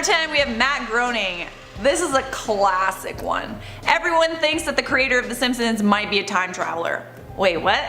number 10, we have Matt Groening. This is a classic one. Everyone thinks that the creator of The Simpsons might be a time traveler. Wait, what?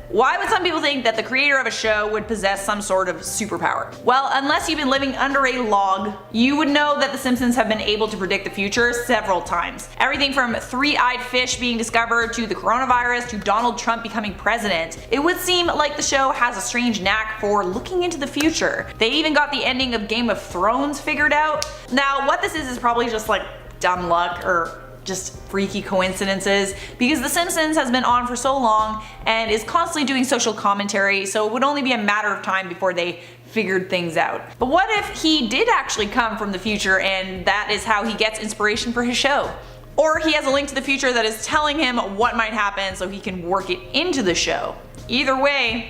Why would some people think that the creator of a show would possess some sort of superpower? Well, unless you've been living under a log, you would know that The Simpsons have been able to predict the future several times. Everything from three-eyed fish being discovered to the coronavirus to Donald Trump becoming president. It would seem like the show has a strange knack for looking into the future. They even got the ending of Game of Thrones figured out. Now, what this is probably just like dumb luck or just freaky coincidences, because The Simpsons has been on for so long and is constantly doing social commentary, so it would only be a matter of time before they figured things out. But what if he did actually come from the future and that is how he gets inspiration for his show? Or he has a link to the future that is telling him what might happen so he can work it into the show. Either way,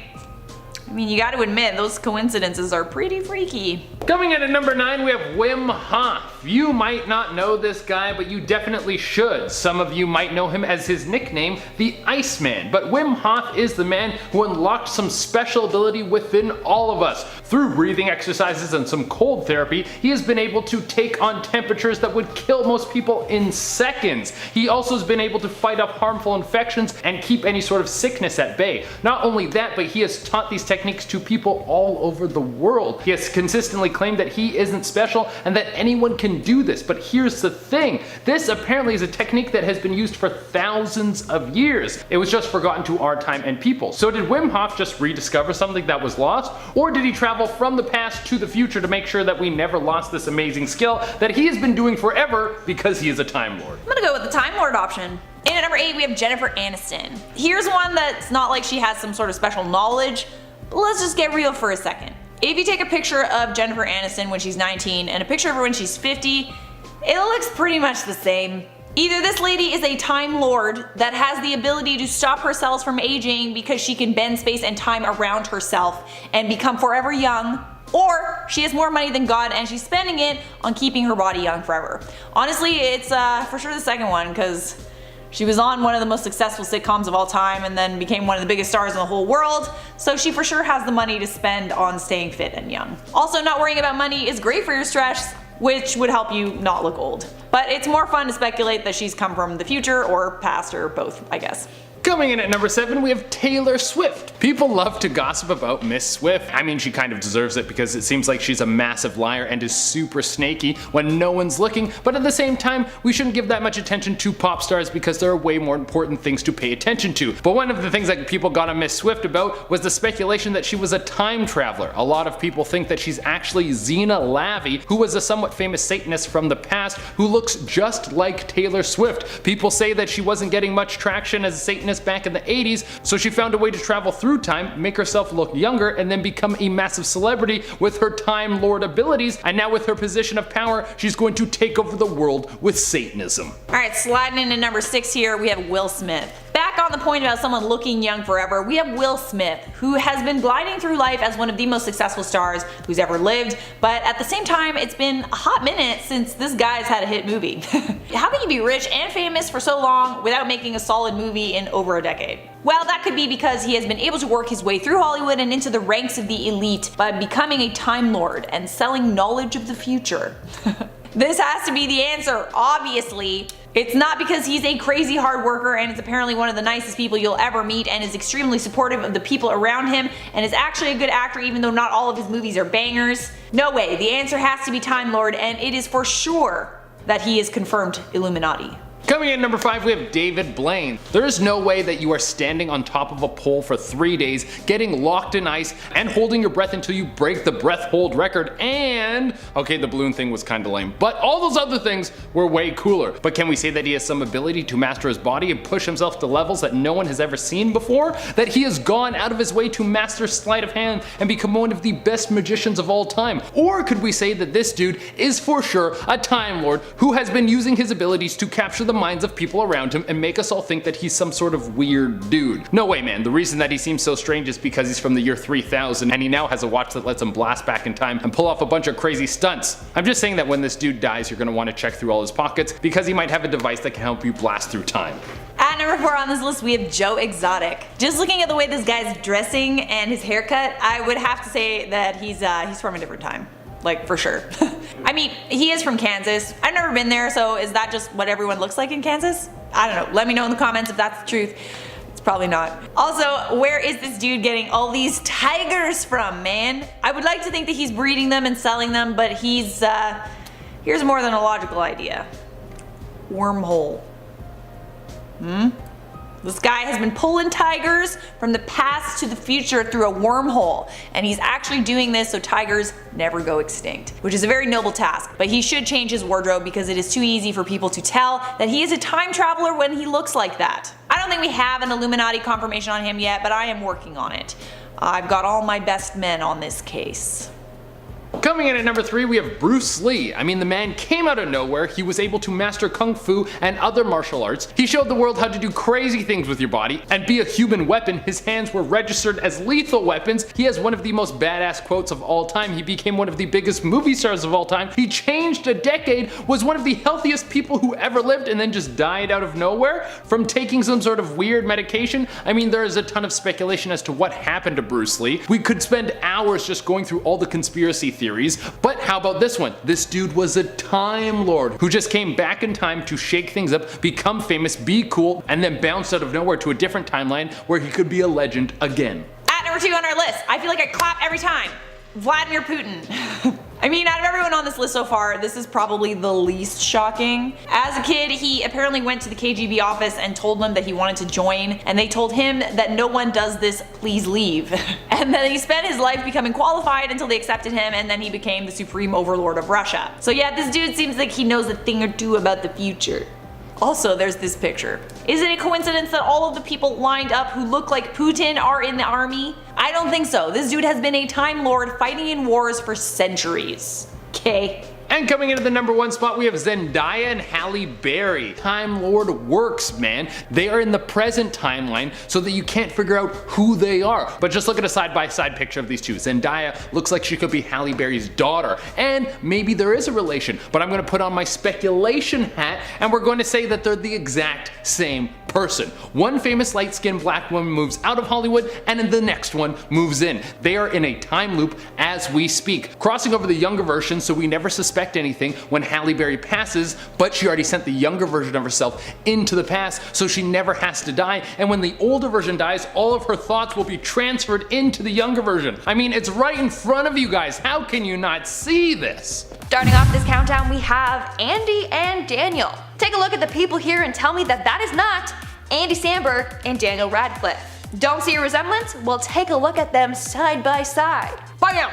I mean, you gotta admit, those coincidences are pretty freaky. Coming in at number 9, we have Wim Hof. You might not know this guy, but you definitely should. Some of you might know him as his nickname, the Iceman. But Wim Hof is the man who unlocked some special ability within all of us. Through breathing exercises and some cold therapy, he has been able to take on temperatures that would kill most people in seconds. He also has been able to fight off harmful infections and keep any sort of sickness at bay. Not only that, but he has taught these techniques to people all over the world. He has consistently claimed that he isn't special and that anyone can do this, but here's the thing. This apparently is a technique that has been used for thousands of years. It was just forgotten to our time and people. So did Wim Hof just rediscover something that was lost? Or did he travel from the past to the future to make sure that we never lost this amazing skill that he has been doing forever because he is a Time Lord? I'm gonna go with the Time Lord option. In at number 8, we have Jennifer Aniston. Here's one that's not like she has some sort of special knowledge, but let's just get real for a second. If you take a picture of Jennifer Aniston when she's 19 and a picture of her when she's 50, it looks pretty much the same. Either this lady is a Time Lord that has the ability to stop her cells from aging because she can bend space and time around herself and become forever young, or she has more money than God and she's spending it on keeping her body young forever. Honestly, it's for sure the second one, because she was on one of the most successful sitcoms of all time and then became one of the biggest stars in the whole world, so she for sure has the money to spend on staying fit and young. Also, not worrying about money is great for your stress, which would help you not look old. But it's more fun to speculate that she's come from the future or past or both, I guess. Coming in at number 7, we have Taylor Swift. People love to gossip about Miss Swift. I mean, she kind of deserves it because it seems like she's a massive liar and is super snaky when no one's looking, but at the same time, we shouldn't give that much attention to pop stars because there are way more important things to pay attention to. But one of the things that people got on Miss Swift about was the speculation that she was a time traveler. A lot of people think that she's actually Xena Lavey, who was a somewhat famous Satanist from the past who looks just like Taylor Swift. People say that she wasn't getting much traction as a Satanist back in the 80s, so she found a way to travel through time, make herself look younger, and then become a massive celebrity with her Time Lord abilities, and now with her position of power, she's going to take over the world with Satanism. Alright, sliding into number 6 here, we have Will Smith. Back on the point about someone looking young forever, we have Will Smith, who has been gliding through life as one of the most successful stars who's ever lived, but at the same time, it's been a hot minute since this guy's had a hit movie. How can you be rich and famous for so long without making a solid movie in over a decade? Well, that could be because he has been able to work his way through Hollywood and into the ranks of the elite by becoming a Time Lord and selling knowledge of the future. This has to be the answer, obviously. It's not because he's a crazy hard worker and is apparently one of the nicest people you'll ever meet and is extremely supportive of the people around him and is actually a good actor even though not all of his movies are bangers. No way, the answer has to be Time Lord, and it is for sure that he is confirmed Illuminati. Coming in at number 5, we have David Blaine. There is no way that you are standing on top of a pole for 3 days, getting locked in ice, and holding your breath until you break the breath hold record, and okay, the balloon thing was kinda lame, but all those other things were way cooler. But can we say that he has some ability to master his body and push himself to levels that no one has ever seen before? That he has gone out of his way to master sleight of hand and become one of the best magicians of all time? Or could we say that this dude is for sure a Time Lord who has been using his abilities to capture the minds of people around him and make us all think that he's some sort of weird dude? No way, man. The reason that he seems so strange is because he's from the year 3000 and he now has a watch that lets him blast back in time and pull off a bunch of crazy stunts. I'm just saying that when this dude dies, you're gonna want to check through all his pockets because he might have a device that can help you blast through time. At number 4 on this list, we have Joe Exotic. Just looking at the way this guy's dressing and his haircut, I would have to say that he's from a different time. like for sure. I mean, he is from Kansas. I've never been there, so is that just what everyone looks like in Kansas? I don't know. Let me know in the comments if that's the truth. It's probably not. Also, where is this dude getting all these tigers from, man? I would like to think that he's breeding them and selling them, but here's more than a logical idea. Wormhole. This guy has been pulling tigers from the past to the future through a wormhole, and he's actually doing this so tigers never go extinct, which is a very noble task, but he should change his wardrobe because it is too easy for people to tell that he is a time traveler when he looks like that. I don't think we have an Illuminati confirmation on him yet, but I am working on it. I've got all my best men on this case. Coming in at number 3, we have Bruce Lee. I mean, the man came out of nowhere. He was able to master kung fu and other martial arts. He showed the world how to do crazy things with your body and be a human weapon. His hands were registered as lethal weapons. He has one of the most badass quotes of all time. He became one of the biggest movie stars of all time. He changed a decade, was one of the healthiest people who ever lived, and then just died out of nowhere from taking some sort of weird medication. I mean, there is a ton of speculation as to what happened to Bruce Lee. We could spend hours just going through all the conspiracy theories. But how about this one? This dude was a Time Lord who just came back in time to shake things up, become famous, be cool, and then bounce out of nowhere to a different timeline where he could be a legend again. At number 2 on our list, I feel like I clap every time. Vladimir Putin. I mean, out of everyone on this list so far, this is probably the least shocking. As a kid, he apparently went to the KGB office and told them that he wanted to join, and they told him that no one does this, please leave. And then he spent his life becoming qualified until they accepted him, and then he became the supreme overlord of Russia. So yeah, this dude seems like he knows a thing or two about the future. Also, there's this picture. Is it a coincidence that all of the people lined up who look like Putin are in the army? I don't think so. This dude has been a Time Lord fighting in wars for centuries. Okay. And coming into the number 1 spot, we have Zendaya and Halle Berry. Time Lord works, man. They are in the present timeline so that you can't figure out who they are. But just look at a side-by-side picture of these two. Zendaya looks like she could be Halle Berry's daughter, and maybe there is a relation, but I'm gonna put on my speculation hat and we're going to say that they're the exact same person. One famous light-skinned black woman moves out of Hollywood and then the next one moves in. They are in a time loop as we speak, crossing over the younger version so we never suspect anything when Halle Berry passes, but she already sent the younger version of herself into the past so she never has to die, and when the older version dies, all of her thoughts will be transferred into the younger version. I mean, it's right in front of you guys. How can you not see this? Starting off this countdown, we have Andy and Daniel. Take a look at the people here and tell me that that is not Andy Samberg and Daniel Radcliffe. Don't see a resemblance? Well, take a look at them side by side. Bam!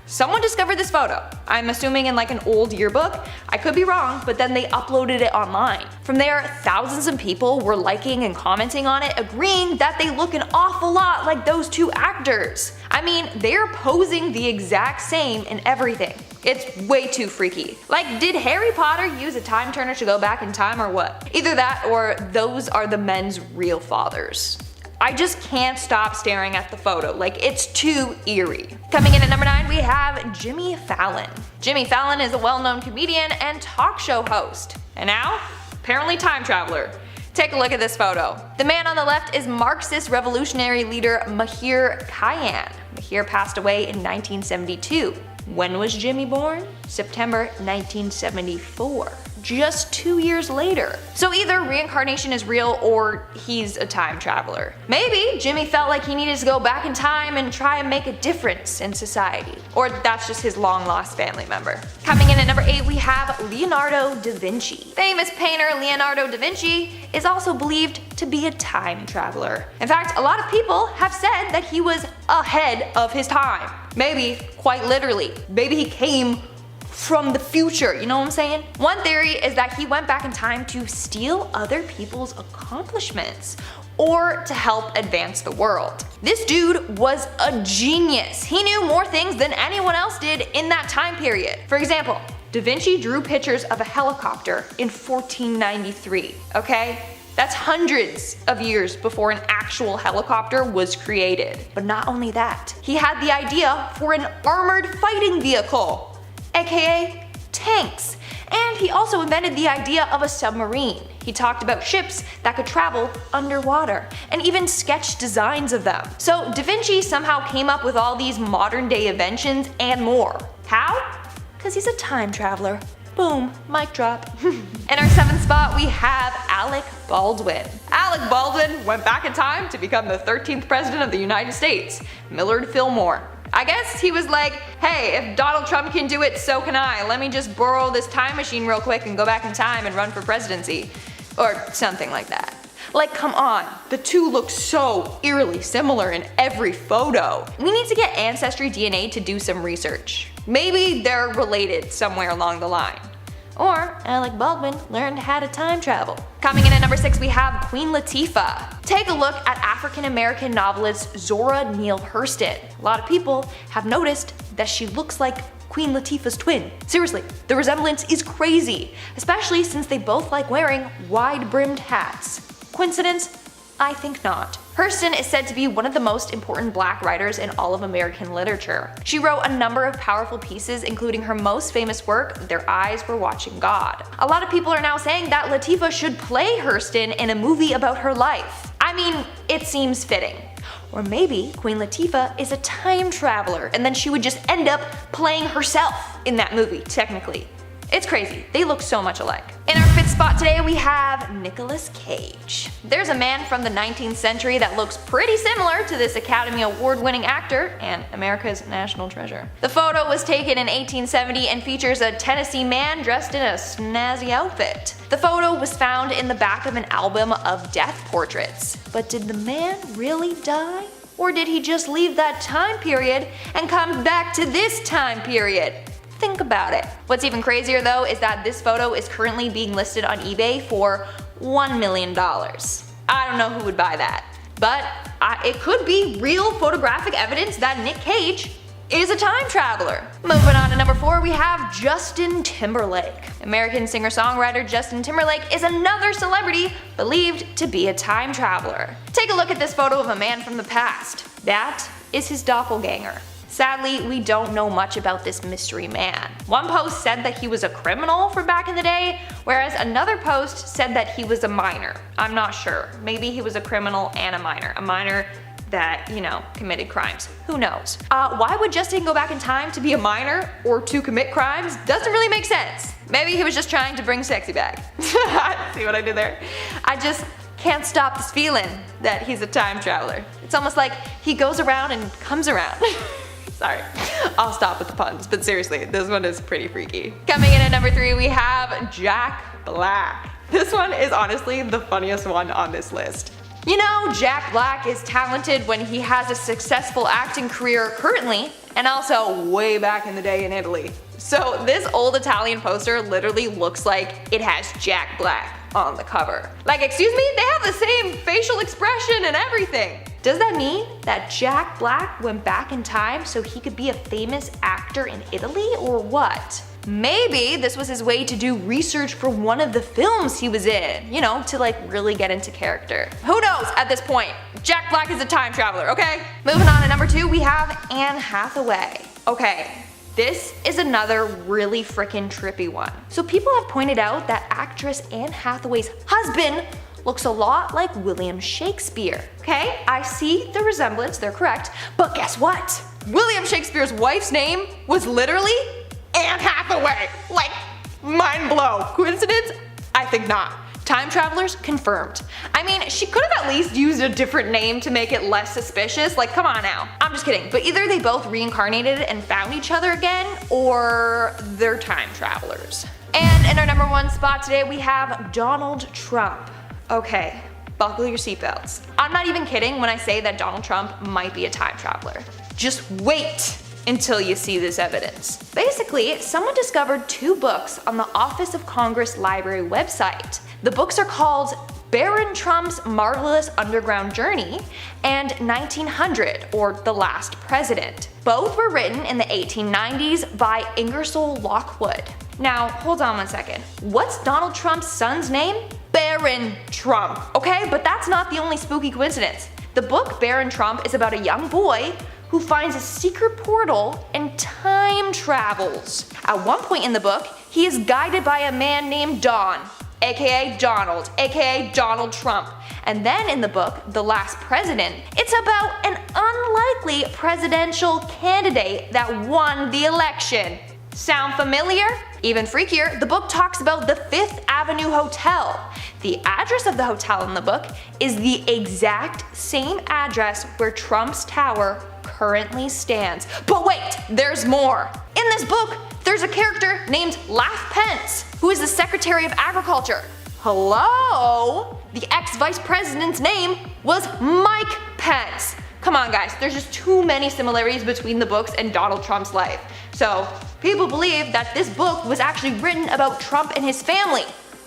Someone discovered this photo. I'm assuming in like an old yearbook. I could be wrong, but then they uploaded it online. From there, thousands of people were liking and commenting on it, agreeing that they look an awful lot like those two actors. I mean, they're posing the exact same in everything. It's way too freaky. Like, did Harry Potter use a time turner to go back in time or what? Either that or those are the men's real fathers. I just can't stop staring at the photo, like it's too eerie. Coming in at number 9, we have Jimmy Fallon. Jimmy Fallon is a well-known comedian and talk show host, and now, apparently time traveler. Take a look at this photo. The man on the left is Marxist revolutionary leader Mahir Khayyam. Mahir passed away in 1972. When was Jimmy born? September 1974. Just 2 years later. So either reincarnation is real or he's a time traveler. Maybe Jimmy felt like he needed to go back in time and try and make a difference in society. Or that's just his long lost family member. Coming in at number 8, we have Leonardo da Vinci. Famous painter Leonardo da Vinci is also believed to be a time traveler. In fact, a lot of people have said that he was ahead of his time. Maybe quite literally. Maybe he came from the future, you know what I'm saying? One theory is that he went back in time to steal other people's accomplishments or to help advance the world. This dude was a genius. He knew more things than anyone else did in that time period. For example, Da Vinci drew pictures of a helicopter in 1493, okay? That's hundreds of years before an actual helicopter was created. But not only that, he had the idea for an armored fighting vehicle, aka tanks. And he also invented the idea of a submarine. He talked about ships that could travel underwater, and even sketched designs of them. So Da Vinci somehow came up with all these modern day inventions and more. How? because he's a time traveler. Boom, mic drop. In our 7th spot, we have Alec Baldwin. Alec Baldwin went back in time to become the 13th president of the United States, Millard Fillmore. I guess he was like, hey, if Donald Trump can do it, so can I. Let me just borrow this time machine real quick and go back in time and run for presidency. Or something like that. Like, come on, the two look so eerily similar in every photo. We need to get Ancestry DNA to do some research. Maybe they're related somewhere along the line. Or Alec Baldwin learned how to time travel. Coming in at number 6, we have Queen Latifah. Take a look at African-American novelist Zora Neale Hurston. A lot of people have noticed that she looks like Queen Latifah's twin. Seriously, the resemblance is crazy, especially since they both like wearing wide-brimmed hats. Coincidence? I think not. Hurston is said to be one of the most important black writers in all of American literature. She wrote a number of powerful pieces, including her most famous work, Their Eyes Were Watching God. A lot of people are now saying that Latifah should play Hurston in a movie about her life. I mean, it seems fitting. Or maybe Queen Latifah is a time traveler and then she would just end up playing herself in that movie, technically. It's crazy, they look so much alike. In our 5th spot today, we have Nicolas Cage. There's a man from the 19th century that looks pretty similar to this Academy Award-winning actor and America's national treasure. The photo was taken in 1870 and features a Tennessee man dressed in a snazzy outfit. The photo was found in the back of an album of death portraits. But did the man really die? Or did he just leave that time period and come back to this time period? Think about it. What's even crazier though is that this photo is currently being listed on eBay for $1 million. I don't know who would buy that, but it could be real photographic evidence that Nick Cage is a time traveler. Moving on to number 4, we have Justin Timberlake. American singer-songwriter Justin Timberlake is another celebrity believed to be a time traveler. Take a look at this photo of a man from the past. That is his doppelganger. Sadly, we don't know much about this mystery man. One post said that he was a criminal from back in the day, whereas another post said that he was a minor. I'm not sure. Maybe he was a criminal and a minor that, you know, committed crimes. Who knows? Why would Justin go back in time to be a minor or to commit crimes? Doesn't really make sense. Maybe he was just trying to bring sexy back. See what I did there? I just can't stop this feeling that he's a time traveler. It's almost like he goes around and comes around. Sorry, I'll stop with the puns, but seriously, this one is pretty freaky. Coming in at number 3, we have Jack Black. This one is honestly the funniest one on this list. You know, Jack Black is talented when he has a successful acting career currently, and also way back in the day in Italy. So this old Italian poster literally looks like it has Jack Black on the cover. Like, excuse me, they have the same facial expression and everything. Does that mean that Jack Black went back in time so he could be a famous actor in Italy, or what? Maybe this was his way to do research for one of the films he was in, you know, to like really get into character. Who knows at this point? Jack Black is a time traveler, okay? Moving on to number 2, we have Anne Hathaway. Okay, this is another really freaking trippy one. So people have pointed out that actress Anne Hathaway's husband looks a lot like William Shakespeare. Okay, I see the resemblance, they're correct, but guess what? William Shakespeare's wife's name was literally Anne Hathaway. Like, mind blow. Coincidence? I think not. Time travelers confirmed. I mean, she could have at least used a different name to make it less suspicious. Like, come on now. I'm just kidding. But either they both reincarnated and found each other again, or they're time travelers. And in our number 1 spot today, we have Donald Trump. Okay, buckle your seatbelts. I'm not even kidding when I say that Donald Trump might be a time traveler. Just wait until you see this evidence. Basically, someone discovered 2 books on the Office of Congress Library website. The books are called Baron Trump's Marvelous Underground Journey and 1900, or The Last President. Both were written in the 1890s by Ingersoll Lockwood. Now, hold on one second. What's Donald Trump's son's name? Baron Trump, okay? But that's not the only spooky coincidence. The book Baron Trump is about a young boy who finds a secret portal and time travels. At one point in the book, he is guided by a man named Don, aka Donald, aka Donald Trump. And then in the book, The Last President, it's about an unlikely presidential candidate that won the election. Sound familiar? Even freakier, the book talks about the Fifth Avenue Hotel. The address of the hotel in the book is the exact same address where Trump's tower currently stands. But wait, there's more. In this book, there's a character named Laugh Pence, who is the Secretary of Agriculture. Hello? The ex-vice president's name was Mike Pence. Come on guys, there's just too many similarities between the books and Donald Trump's life. So, people believe that this book was actually written about Trump and his family,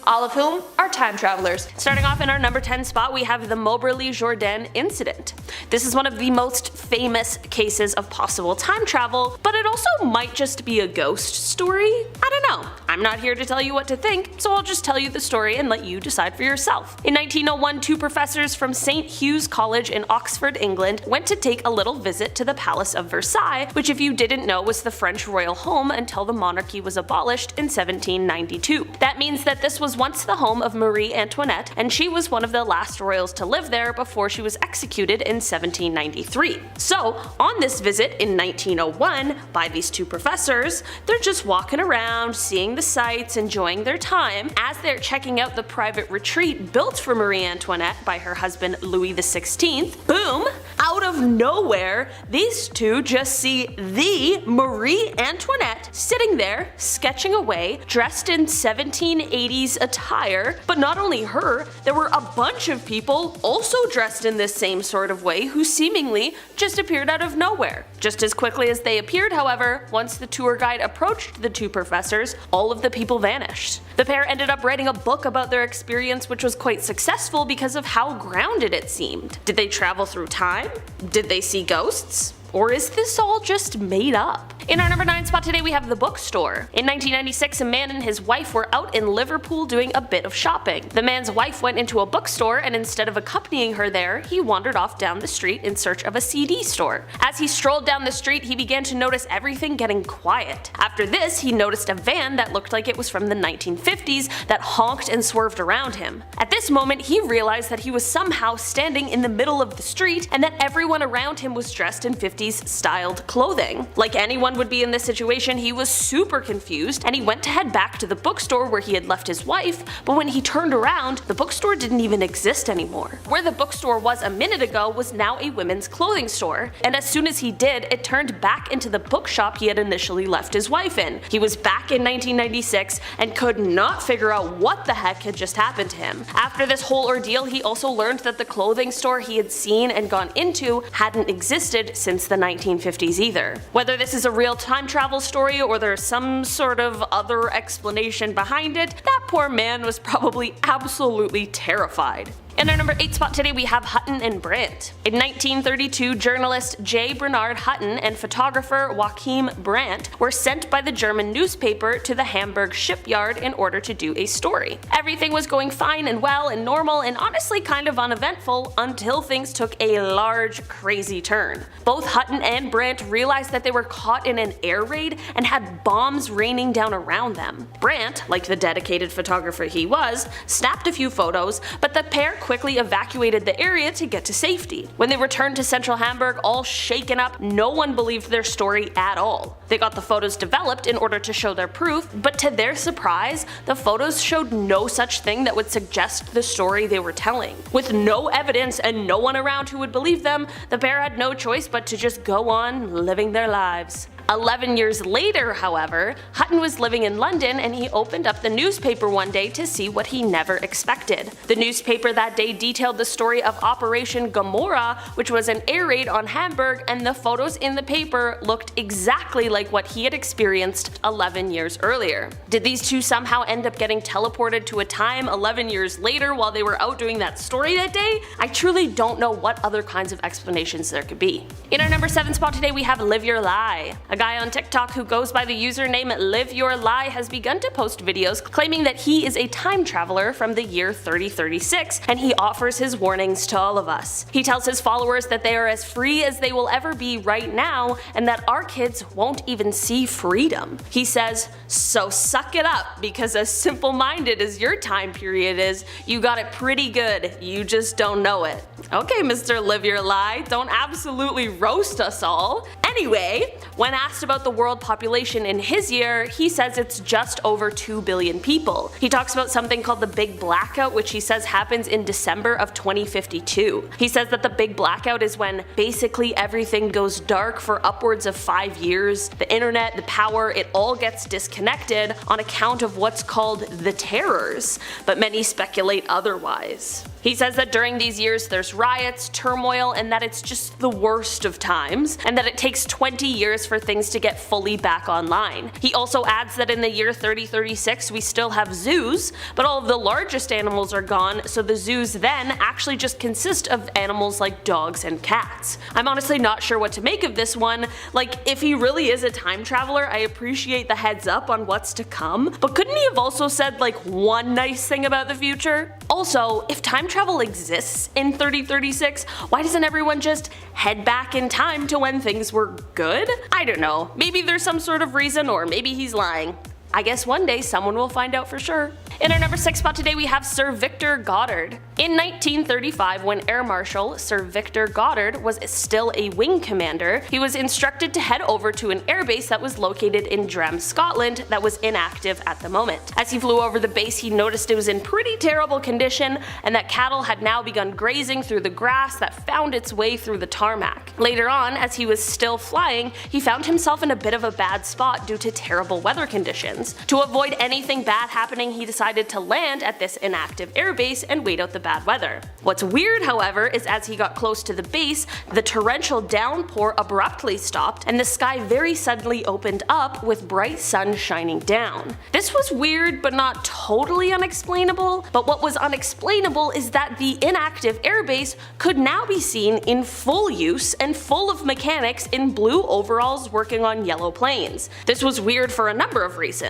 all of whom are time travelers. Starting off in our number 10 spot, we have the Moberly-Jourdain incident. This is one of the most famous cases of possible time travel, but it also might just be a ghost story? I don't know. I'm not here to tell you what to think, so I'll just tell you the story and let you decide for yourself. In 1901, two professors from St. Hugh's College in Oxford, England, went to take a little visit to the Palace of Versailles, which if you didn't know was the French royal home until the monarchy was abolished in 1792. That means that this was once the home of Marie Antoinette, and she was one of the last royals to live there before she was executed in 1793. So, on this visit in 1901 by these two professors, they're just walking around, seeing the sights, enjoying their time. As they're checking out the private retreat built for Marie Antoinette by her husband Louis XVI, boom! Out of nowhere, these two just see the Marie Antoinette sitting there, sketching away, dressed in 1780s attire. But not only her, there were a bunch of people also dressed in this same sort of way who seemingly just appeared out of nowhere. Just as quickly as they appeared, however, once the tour guide approached the two professors, all of the people vanished. The pair ended up writing a book about their experience, which was quite successful because of how grounded it seemed. Did they travel through time? Did they see ghosts? Or is this all just made up? In our number 9 spot today, we have the bookstore. In 1996, a man and his wife were out in Liverpool doing a bit of shopping. The man's wife went into a bookstore, and instead of accompanying her there, he wandered off down the street in search of a CD store. As he strolled down the street, he began to notice everything getting quiet. After this, he noticed a van that looked like it was from the 1950s that honked and swerved around him. At this moment, he realized that he was somehow standing in the middle of the street and that everyone around him was dressed in 50s styled clothing. Like anyone would be in this situation, he was super confused, and he went to head back to the bookstore where he had left his wife, but when he turned around, the bookstore didn't even exist anymore. Where the bookstore was a minute ago was now a women's clothing store, and as soon as he did, it turned back into the bookshop he had initially left his wife in. He was back in 1996 and could not figure out what the heck had just happened to him. After this whole ordeal, he also learned that the clothing store he had seen and gone into hadn't existed since the 1950s either. Whether this is a real time travel story or there's some sort of other explanation behind it, that poor man was probably absolutely terrified. In our number 8 spot today, we have Hutton and Brandt. In 1932, journalist J. Bernard Hutton and photographer Joachim Brandt were sent by the German newspaper to the Hamburg shipyard in order to do a story. Everything was going fine and well and normal and honestly kind of uneventful until things took a large, crazy turn. Both Hutton and Brandt realized that they were caught in an air raid and had bombs raining down around them. Brandt, like the dedicated photographer he was, snapped a few photos, but the pair quickly evacuated the area to get to safety. When they returned to central Hamburg all shaken up, no one believed their story at all. They got the photos developed in order to show their proof, but to their surprise, the photos showed no such thing that would suggest the story they were telling. With no evidence and no one around who would believe them, the pair had no choice but to just go on living their lives. 11 years later, however, Hutton was living in London and he opened up the newspaper one day to see what he never expected. The newspaper that day detailed the story of Operation Gomorrah, which was an air raid on Hamburg, and the photos in the paper looked exactly like what he had experienced 11 years earlier. Did these two somehow end up getting teleported to a time 11 years later while they were out doing that story that day? I truly don't know what other kinds of explanations there could be. In our number 7 spot today, we have Live Your Lie. A guy on TikTok who goes by the username Live Your Lie has begun to post videos claiming that he is a time traveler from the year 3036, and he offers his warnings to all of us. He tells his followers that they are as free as they will ever be right now, and that our kids won't even see freedom. He says, so suck it up, because as simple-minded as your time period is, you got it pretty good, you just don't know it. Okay, Mr. Live Your Lie, don't absolutely roast us all. Anyway, when asked about the world population in his year, he says it's just over 2 billion people. He talks about something called the Big Blackout, which he says happens in December of 2052. He says that the Big Blackout is when basically everything goes dark for upwards of 5 years. The internet, the power, it all gets disconnected on account of what's called the terrors, but many speculate otherwise. He says that during these years there's riots, turmoil, and that it's just the worst of times, and that it takes 20 years for things to get fully back online. He also adds that in the year 3036 we still have zoos, but all of the largest animals are gone, so the zoos then actually just consist of animals like dogs and cats. I'm honestly not sure what to make of this one. Like, if he really is a time traveler, I appreciate the heads up on what's to come, but couldn't he have also said like one nice thing about the future? Also, if time travel exists in 3036, why doesn't everyone just head back in time to when things were good? I don't know, maybe there's some sort of reason, or maybe he's lying. I guess one day someone will find out for sure. In our number 6 spot today we have Sir Victor Goddard. In 1935, when Air Marshal Sir Victor Goddard was still a wing commander, he was instructed to head over to an airbase that was located in Drem, Scotland that was inactive at the moment. As he flew over the base, he noticed it was in pretty terrible condition and that cattle had now begun grazing through the grass that found its way through the tarmac. Later on, as he was still flying, he found himself in a bit of a bad spot due to terrible weather conditions. To avoid anything bad happening, he decided to land at this inactive airbase and wait out the bad weather. What's weird, however, is as he got close to the base, the torrential downpour abruptly stopped and the sky very suddenly opened up with bright sun shining down. This was weird but not totally unexplainable, but what was unexplainable is that the inactive airbase could now be seen in full use and full of mechanics in blue overalls working on yellow planes. This was weird for a number of reasons.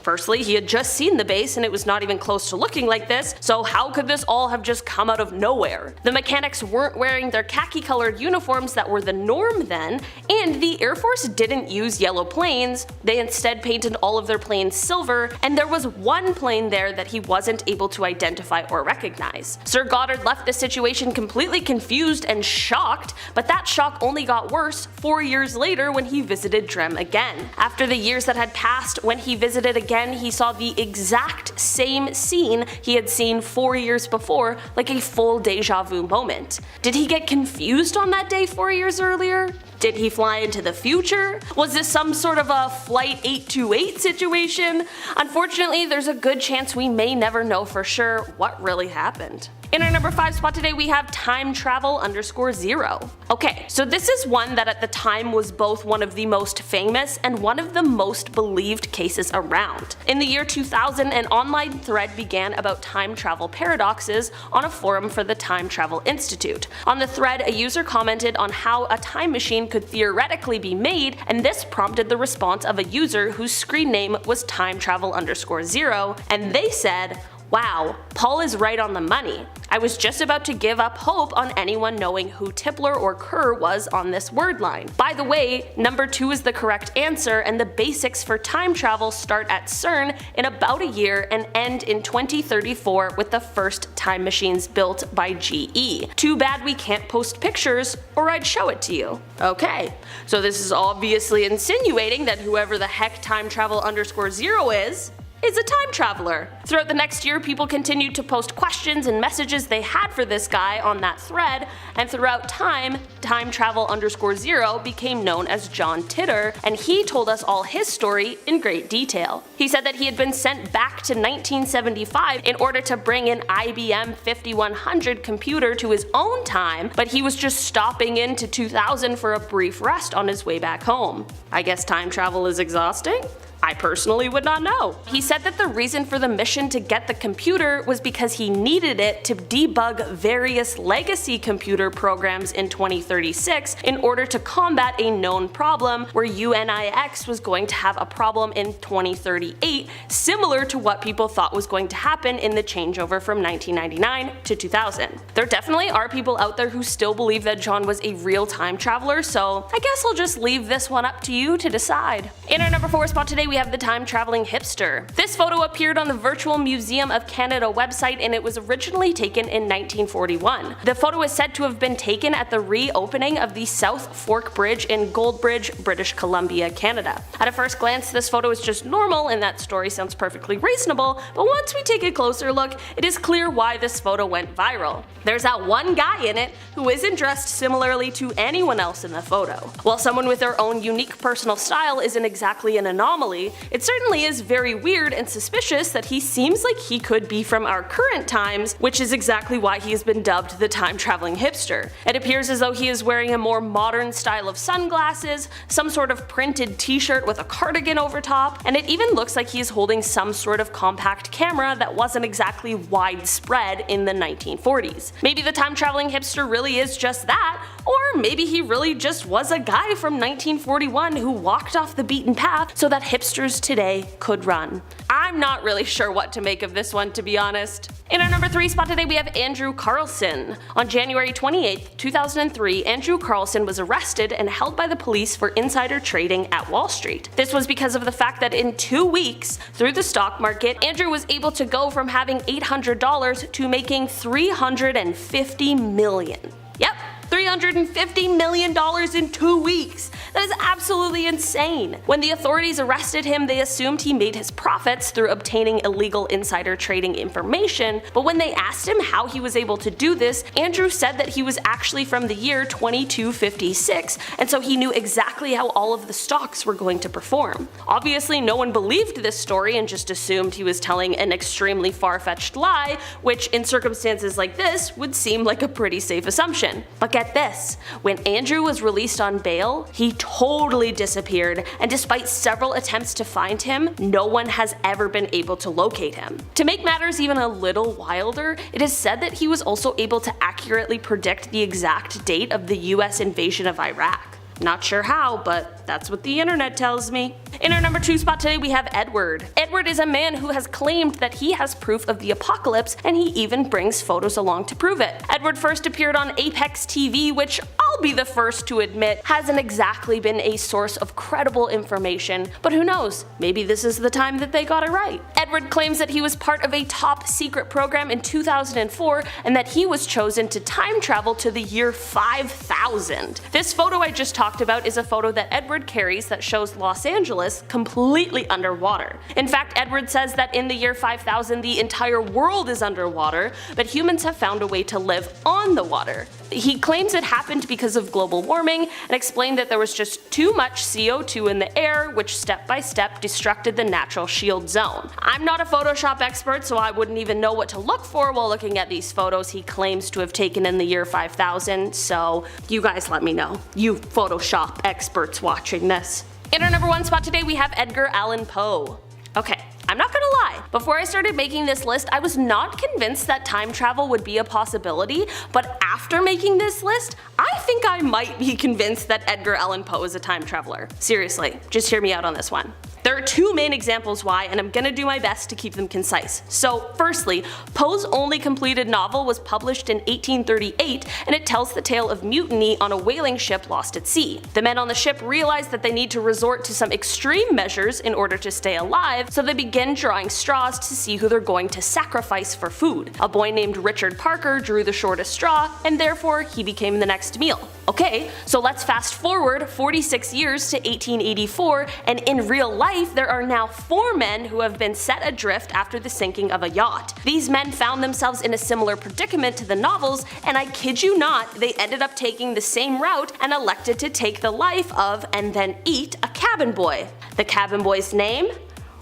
Firstly, he had just seen the base and it was not even close to looking like this, so how could this all have just come out of nowhere? The mechanics weren't wearing their khaki colored uniforms that were the norm then, and the Air Force didn't use yellow planes, they instead painted all of their planes silver, and there was one plane there that he wasn't able to identify or recognize. Sir Goddard left the situation completely confused and shocked, but that shock only got worse 4 years later when he visited Drem again. After the years that had passed, when he visited again, he saw the exact same scene he had seen 4 years before, like a full deja vu moment. Did he get confused on that day 4 years earlier? Did he fly into the future? Was this some sort of a Flight 828 situation? Unfortunately, there's a good chance we may never know for sure what really happened. In our number 5 spot today we have time travel _0. Okay, so this is one that at the time was both one of the most famous and one of the most believed cases around. In the year 2000, an online thread began about time travel paradoxes on a forum for the Time Travel Institute. On the thread, a user commented on how a time machine could theoretically be made, and this prompted the response of a user whose screen name was time travel _0, and they said, "Wow, Paul is right on the money. I was just about to give up hope on anyone knowing who Tipler or Kerr was on this word line. By the way, number 2 is the correct answer, and the basics for time travel start at CERN in about a year and end in 2034 with the first time machines built by GE. Too bad we can't post pictures, or I'd show it to you." Okay, so this is obviously insinuating that whoever the heck time travel _0 is a time traveler. Throughout the next year, people continued to post questions and messages they had for this guy on that thread, and throughout time, time travel _0 became known as John Titor, and he told us all his story in great detail. He said that he had been sent back to 1975 in order to bring an IBM 5100 computer to his own time, but he was just stopping into 2000 for a brief rest on his way back home. I guess time travel is exhausting? I personally would not know. He said that the reason for the mission to get the computer was because he needed it to debug various legacy computer programs in 2036 in order to combat a known problem where UNIX was going to have a problem in 2038, similar to what people thought was going to happen in the changeover from 1999 to 2000. There definitely are people out there who still believe that John was a real time traveler, so I guess I'll just leave this one up to you to decide. In our number 4 spot today we have the time-traveling hipster. This photo appeared on the Virtual Museum of Canada website and it was originally taken in 1941. The photo is said to have been taken at the reopening of the South Fork Bridge in Goldbridge, British Columbia, Canada. At a first glance, this photo is just normal and that story sounds perfectly reasonable, but once we take a closer look, it is clear why this photo went viral. There's that one guy in it who isn't dressed similarly to anyone else in the photo. While someone with their own unique personal style isn't exactly an anomaly, it certainly is very weird and suspicious that he seems like he could be from our current times, which is exactly why he has been dubbed the time-traveling hipster. It appears as though he is wearing a more modern style of sunglasses, some sort of printed t-shirt with a cardigan over top, and it even looks like he is holding some sort of compact camera that wasn't exactly widespread in the 1940s. Maybe the time-traveling hipster really is just that, or maybe he really just was a guy from 1941 who walked off the beaten path so that hipsters today could run. I'm not really sure what to make of this one, to be honest. In our number 3 spot today we have Andrew Carlson. On January 28, 2003, Andrew Carlson was arrested and held by the police for insider trading at Wall Street. This was because of the fact that in 2 weeks, through the stock market, Andrew was able to go from having $800 to making $350 million. Yep, $350 million in 2 weeks. That is absolutely insane. When the authorities arrested him, they assumed he made his profits through obtaining illegal insider trading information, but when they asked him how he was able to do this, Andrew said that he was actually from the year 2256, and so he knew exactly how all of the stocks were going to perform. Obviously, no one believed this story and just assumed he was telling an extremely far-fetched lie, which in circumstances like this would seem like a pretty safe assumption. But get this, when Andrew was released on bail, he totally disappeared, and despite several attempts to find him, no one has ever been able to locate him. To make matters even a little wilder, it is said that he was also able to accurately predict the exact date of the US invasion of Iraq. Not sure how, but that's what the internet tells me. In our number 2 spot today we have Edward. Edward is a man who has claimed that he has proof of the apocalypse, and he even brings photos along to prove it. Edward first appeared on Apex TV, which I'll be the first to admit hasn't exactly been a source of credible information, but who knows, maybe this is the time that they got it right. Edward claims that he was part of a top secret program in 2004 and that he was chosen to time travel to the year 5000. This photo I just talked about is a photo that Edward carries that shows Los Angeles completely underwater. In fact, Edward says that in the year 5000 the entire world is underwater, but humans have found a way to live on the water. He claims it happened because of global warming and explained that there was just too much CO2 in the air, which step by step destructed the natural shield zone. I'm not a Photoshop expert, so I wouldn't even know what to look for while looking at these photos he claims to have taken in the year 5000, so you guys let me know, you Photoshop experts watching this. In our number 1 spot today we have Edgar Allan Poe. Okay, I'm not gonna lie, before I started making this list I was not convinced that time travel would be a possibility, but after making this list, I think I might be convinced that Edgar Allan Poe is a time traveler. Seriously, just hear me out on this one. There are 2 main examples why, and I'm gonna do my best to keep them concise. So firstly, Poe's only completed novel was published in 1838, and it tells the tale of mutiny on a whaling ship lost at sea. The men on the ship realize that they need to resort to some extreme measures in order to stay alive, so they begin drawing straws to see who they're going to sacrifice for food. A boy named Richard Parker drew the shortest straw, and therefore he became the next meal. Okay, so let's fast forward 46 years to 1884, and in real life there are now 4 men who have been set adrift after the sinking of a yacht. These men found themselves in a similar predicament to the novels, and I kid you not, they ended up taking the same route and elected to take the life of and then eat a cabin boy. The cabin boy's name?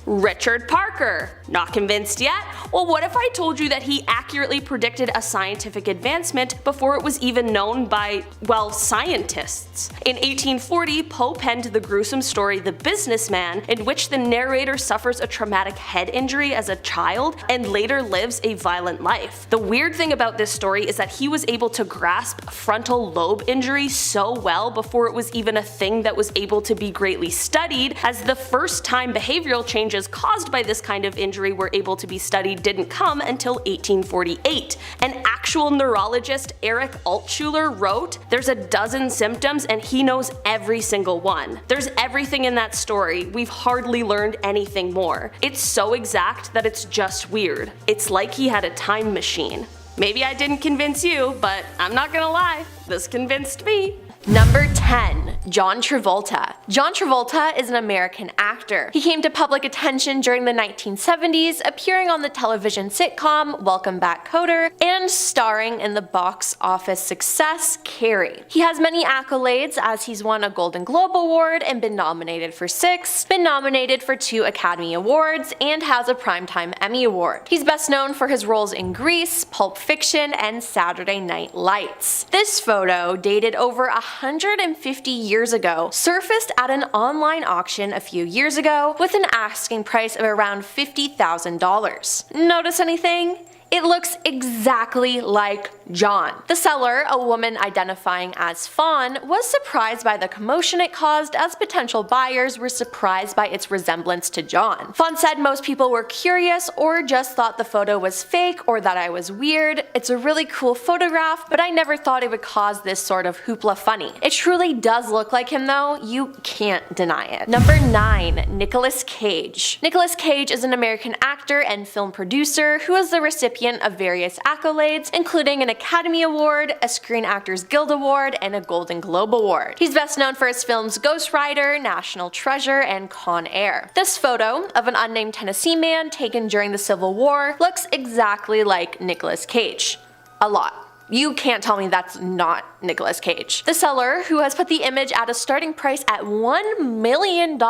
Richard Parker. Not convinced yet? Well, what if I told you that he accurately predicted a scientific advancement before it was even known by, well, scientists? In 1840, Poe penned the gruesome story The Businessman, in which the narrator suffers a traumatic head injury as a child and later lives a violent life. The weird thing about this story is that he was able to grasp frontal lobe injury so well before it was even a thing that was able to be greatly studied, as the first time behavioral changes changes caused by this kind of injury were able to be studied didn't come until 1848. An actual neurologist, Eric Altschuler, wrote, "There's a dozen symptoms and he knows every single one. There's everything in that story. We've hardly learned anything more. It's so exact that it's just weird. It's like he had a time machine." Maybe I didn't convince you, but I'm not gonna lie, this convinced me. Number 10. John Travolta. John Travolta is an American actor. He came to public attention during the 1970s, appearing on the television sitcom Welcome Back, Kotter, and starring in the box office success Carrie. He has many accolades as he's won a Golden Globe Award and been nominated for 6, been nominated for 2 Academy Awards, and has a Primetime Emmy Award. He's best known for his roles in Grease, Pulp Fiction, and Saturday Night Lights. This photo, dated over 150 years ago, surfaced at an online auction a few years ago with an asking price of around $50,000. Notice anything? It looks exactly like John. The seller, a woman identifying as Fawn, was surprised by the commotion it caused as potential buyers were surprised by its resemblance to John. Fawn said most people were curious or just thought the photo was fake or that I was weird. It's a really cool photograph, but I never thought it would cause this sort of hoopla funny. It truly does look like him though, you can't deny it. Number 9. Nicolas Cage. Nicolas Cage is an American actor and film producer who is the recipient of various accolades, including an Academy Award, a Screen Actors Guild Award, and a Golden Globe Award. He's best known for his films Ghost Rider, National Treasure, and Con Air. This photo of an unnamed Tennessee man taken during the Civil War looks exactly like Nicolas Cage. A lot. You can't tell me that's not Nicolas Cage. The seller, who has put the image at a starting price at $1 million,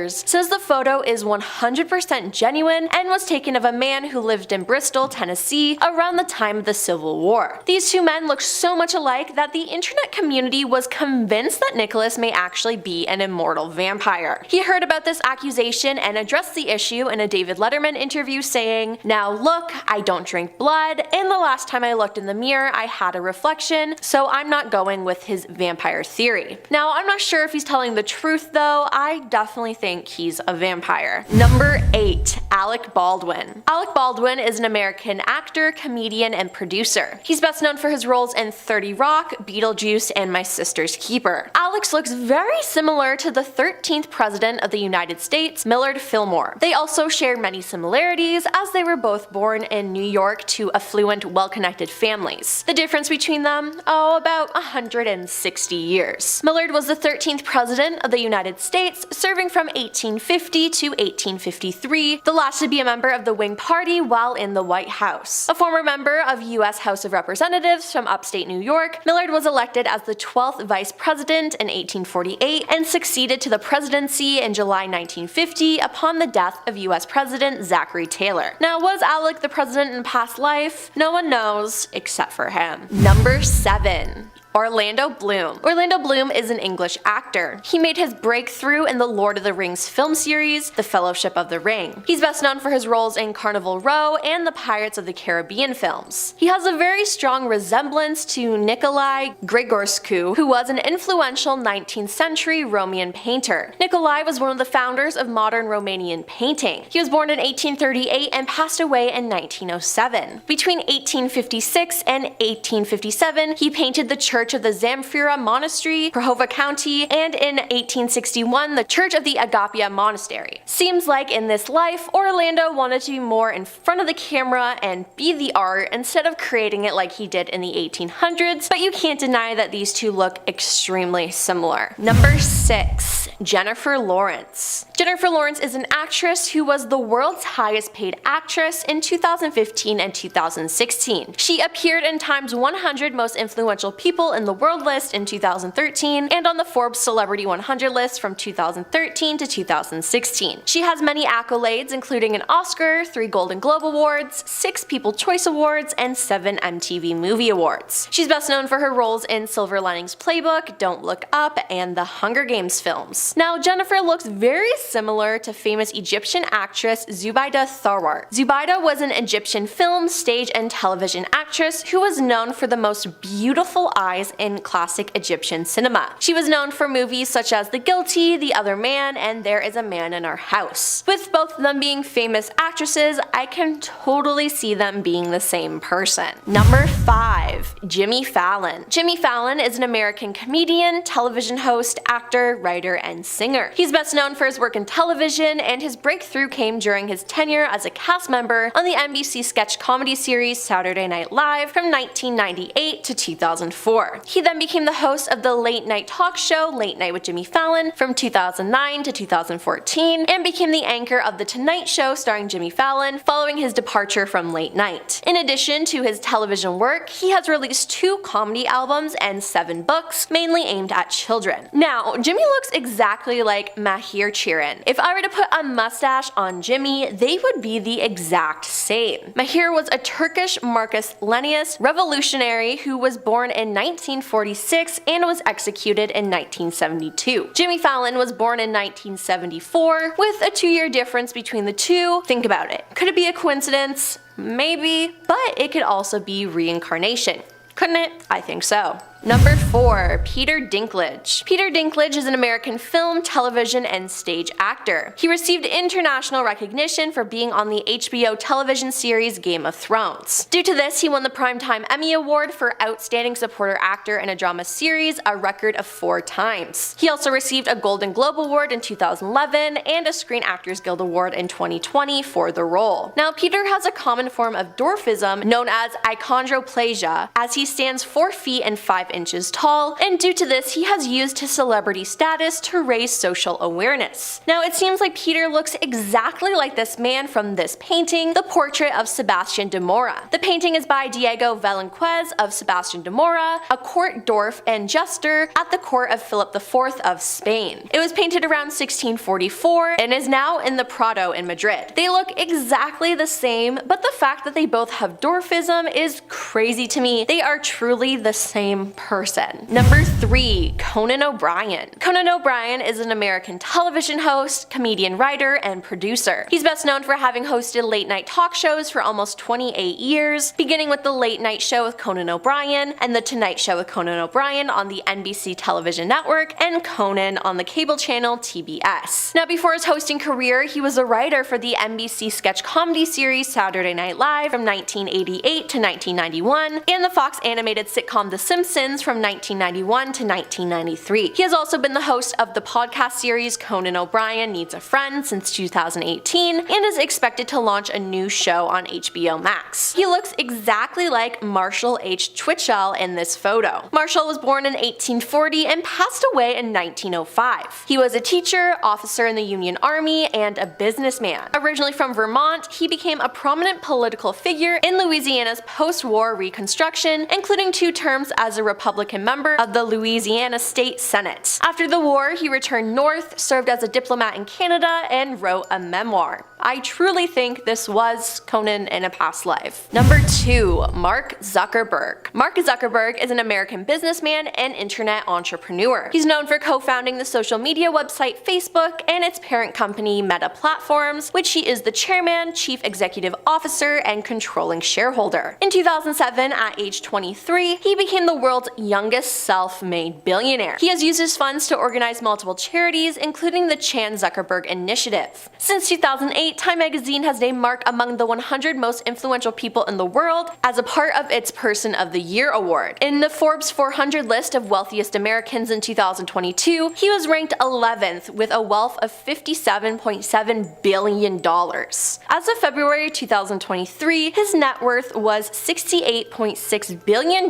says the photo is 100% genuine and was taken of a man who lived in Bristol, Tennessee around the time of the Civil War. These two men look so much alike that the internet community was convinced that Nicolas may actually be an immortal vampire. He heard about this accusation and addressed the issue in a David Letterman interview saying, "Now look, I don't drink blood, and the last time I looked in the mirror I had a reflection, so I'm not going with his vampire theory." Now, I'm not sure if he's telling the truth though, I definitely think he's a vampire. Number 8. Alec Baldwin. Alec Baldwin is an American actor, comedian, and producer. He's best known for his roles in 30 Rock, Beetlejuice, and My Sister's Keeper. Alex looks very similar to the 13th President of the United States, Millard Fillmore. They also share many similarities as they were both born in New York to affluent, well-connected families. The difference between them? Oh, about 160 years. Millard was the 13th President of the United States, serving from 1850 to 1853, the last to be a member of the Whig Party while in the White House. A former member of U.S. House of Representatives from upstate New York, Millard was elected as the 12th Vice President in 1848 and succeeded to the presidency in July 1950 upon the death of U.S. President Zachary Taylor. Now, was Alec the president in past life? No one knows except for him. Number 7. Orlando Bloom. Orlando Bloom is an English actor. He made his breakthrough in the Lord of the Rings film series, The Fellowship of the Ring. He's best known for his roles in Carnival Row and the Pirates of the Caribbean films. He has a very strong resemblance to Nicolae Grigorescu, who was an influential 19th century Romanian painter. Nicolae was one of the founders of modern Romanian painting. He was born in 1838 and passed away in 1907. Between 1856 and 1857, he painted the Church of the Zamfira Monastery, Prahova County, and in 1861 the Church of the Agapia Monastery. Seems like in this life, Orlando wanted to be more in front of the camera and be the art instead of creating it like he did in the 1800s, but you can't deny that these two look extremely similar. Number 6. Jennifer Lawrence. Jennifer Lawrence is an actress who was the world's highest paid actress in 2015 and 2016. She appeared in Time's 100 Most Influential People in the World list in 2013 and on the Forbes Celebrity 100 list from 2013 to 2016. She has many accolades including an Oscar, 3 Golden Globe Awards, 6 People's Choice Awards, and 7 MTV Movie Awards. She's best known for her roles in Silver Linings Playbook, Don't Look Up, and the Hunger Games films. Now, Jennifer looks very similar to famous Egyptian actress Zubaida Tharwar. Zubaida was an Egyptian film, stage, and television actress who was known for the most beautiful eyes rise in classic Egyptian cinema. She was known for movies such as The Guilty, The Other Man, and There Is a Man in Our House. With both of them being famous actresses, I can totally see them being the same person. Number 5. Jimmy Fallon. Jimmy Fallon is an American comedian, television host, actor, writer, and singer. He's best known for his work in television, and his breakthrough came during his tenure as a cast member on the NBC sketch comedy series Saturday Night Live from 1998 to 2004. He then became the host of the late night talk show Late Night with Jimmy Fallon from 2009 to 2014, and became the anchor of The Tonight Show starring Jimmy Fallon following his departure from late night. In addition to his television work, he has released 2 comedy albums and 7 books, mainly aimed at children. Now, Jimmy looks exactly like Mahir Chiran. If I were to put a mustache on Jimmy, they would be the exact same. Mahir was a Turkish Marcus Lennius revolutionary who was born in 1946 and was executed in 1972. Jimmy Fallon was born in 1974, with a 2-year difference between the two. Think about it. Could it be a coincidence? Maybe, but it could also be reincarnation. Couldn't it? I think so. Number 4. Peter Dinklage. Peter Dinklage is an American film, television, and stage actor. He received international recognition for being on the HBO television series Game of Thrones. Due to this, he won the Primetime Emmy Award for Outstanding Supporting Actor in a Drama Series, a record of 4 times. He also received a Golden Globe Award in 2011 and a Screen Actors Guild Award in 2020 for the role. Now, Peter has a common form of dwarfism known as achondroplasia, as he stands 4 feet and 5 inches tall, and due to this he has used his celebrity status to raise social awareness. Now it seems like Peter looks exactly like this man from this painting, the portrait of Sebastian de Mora. The painting is by Diego Velázquez of Sebastian de Mora, a court dwarf and jester at the court of Philip IV of Spain. It was painted around 1644 and is now in the Prado in Madrid. They look exactly the same, but the fact that they both have dwarfism is crazy to me. They are truly the same person. Number 3. Conan O'Brien. Conan O'Brien is an American television host, comedian, writer, and producer. He's best known for having hosted late night talk shows for almost 28 years, beginning with the Late Night Show with Conan O'Brien and the Tonight Show with Conan O'Brien on the NBC television network, and Conan on the cable channel TBS. Now before his hosting career, he was a writer for the NBC sketch comedy series Saturday Night Live from 1988 to 1991 and the Fox animated sitcom The Simpsons from 1991 to 1993. He has also been the host of the podcast series Conan O'Brien Needs a Friend since 2018 and is expected to launch a new show on HBO Max. He looks exactly like Marshall H. Twitchell in this photo. Marshall was born in 1840 and passed away in 1905. He was a teacher, officer in the Union Army, and a businessman. Originally from Vermont, he became a prominent political figure in Louisiana's post-war Reconstruction, including 2 terms as a Republican member of the Louisiana State Senate. After the war, he returned north, served as a diplomat in Canada, and wrote a memoir. I truly think this was Conan in a past life. Number 2. Mark Zuckerberg. Mark Zuckerberg is an American businessman and internet entrepreneur. He's known for co-founding the social media website Facebook and its parent company Meta Platforms, which he is the chairman, chief executive officer, and controlling shareholder. In 2007, at age 23, he became the world's youngest self-made billionaire. He has used his funds to organize multiple charities, including the Chan Zuckerberg Initiative. Since 2008, Time magazine has named Mark among the 100 most influential people in the world as a part of its Person of the Year award. In the Forbes 400 list of wealthiest Americans in 2022, he was ranked 11th with a wealth of $57.7 billion. As of February 2023, his net worth was $68.6 billion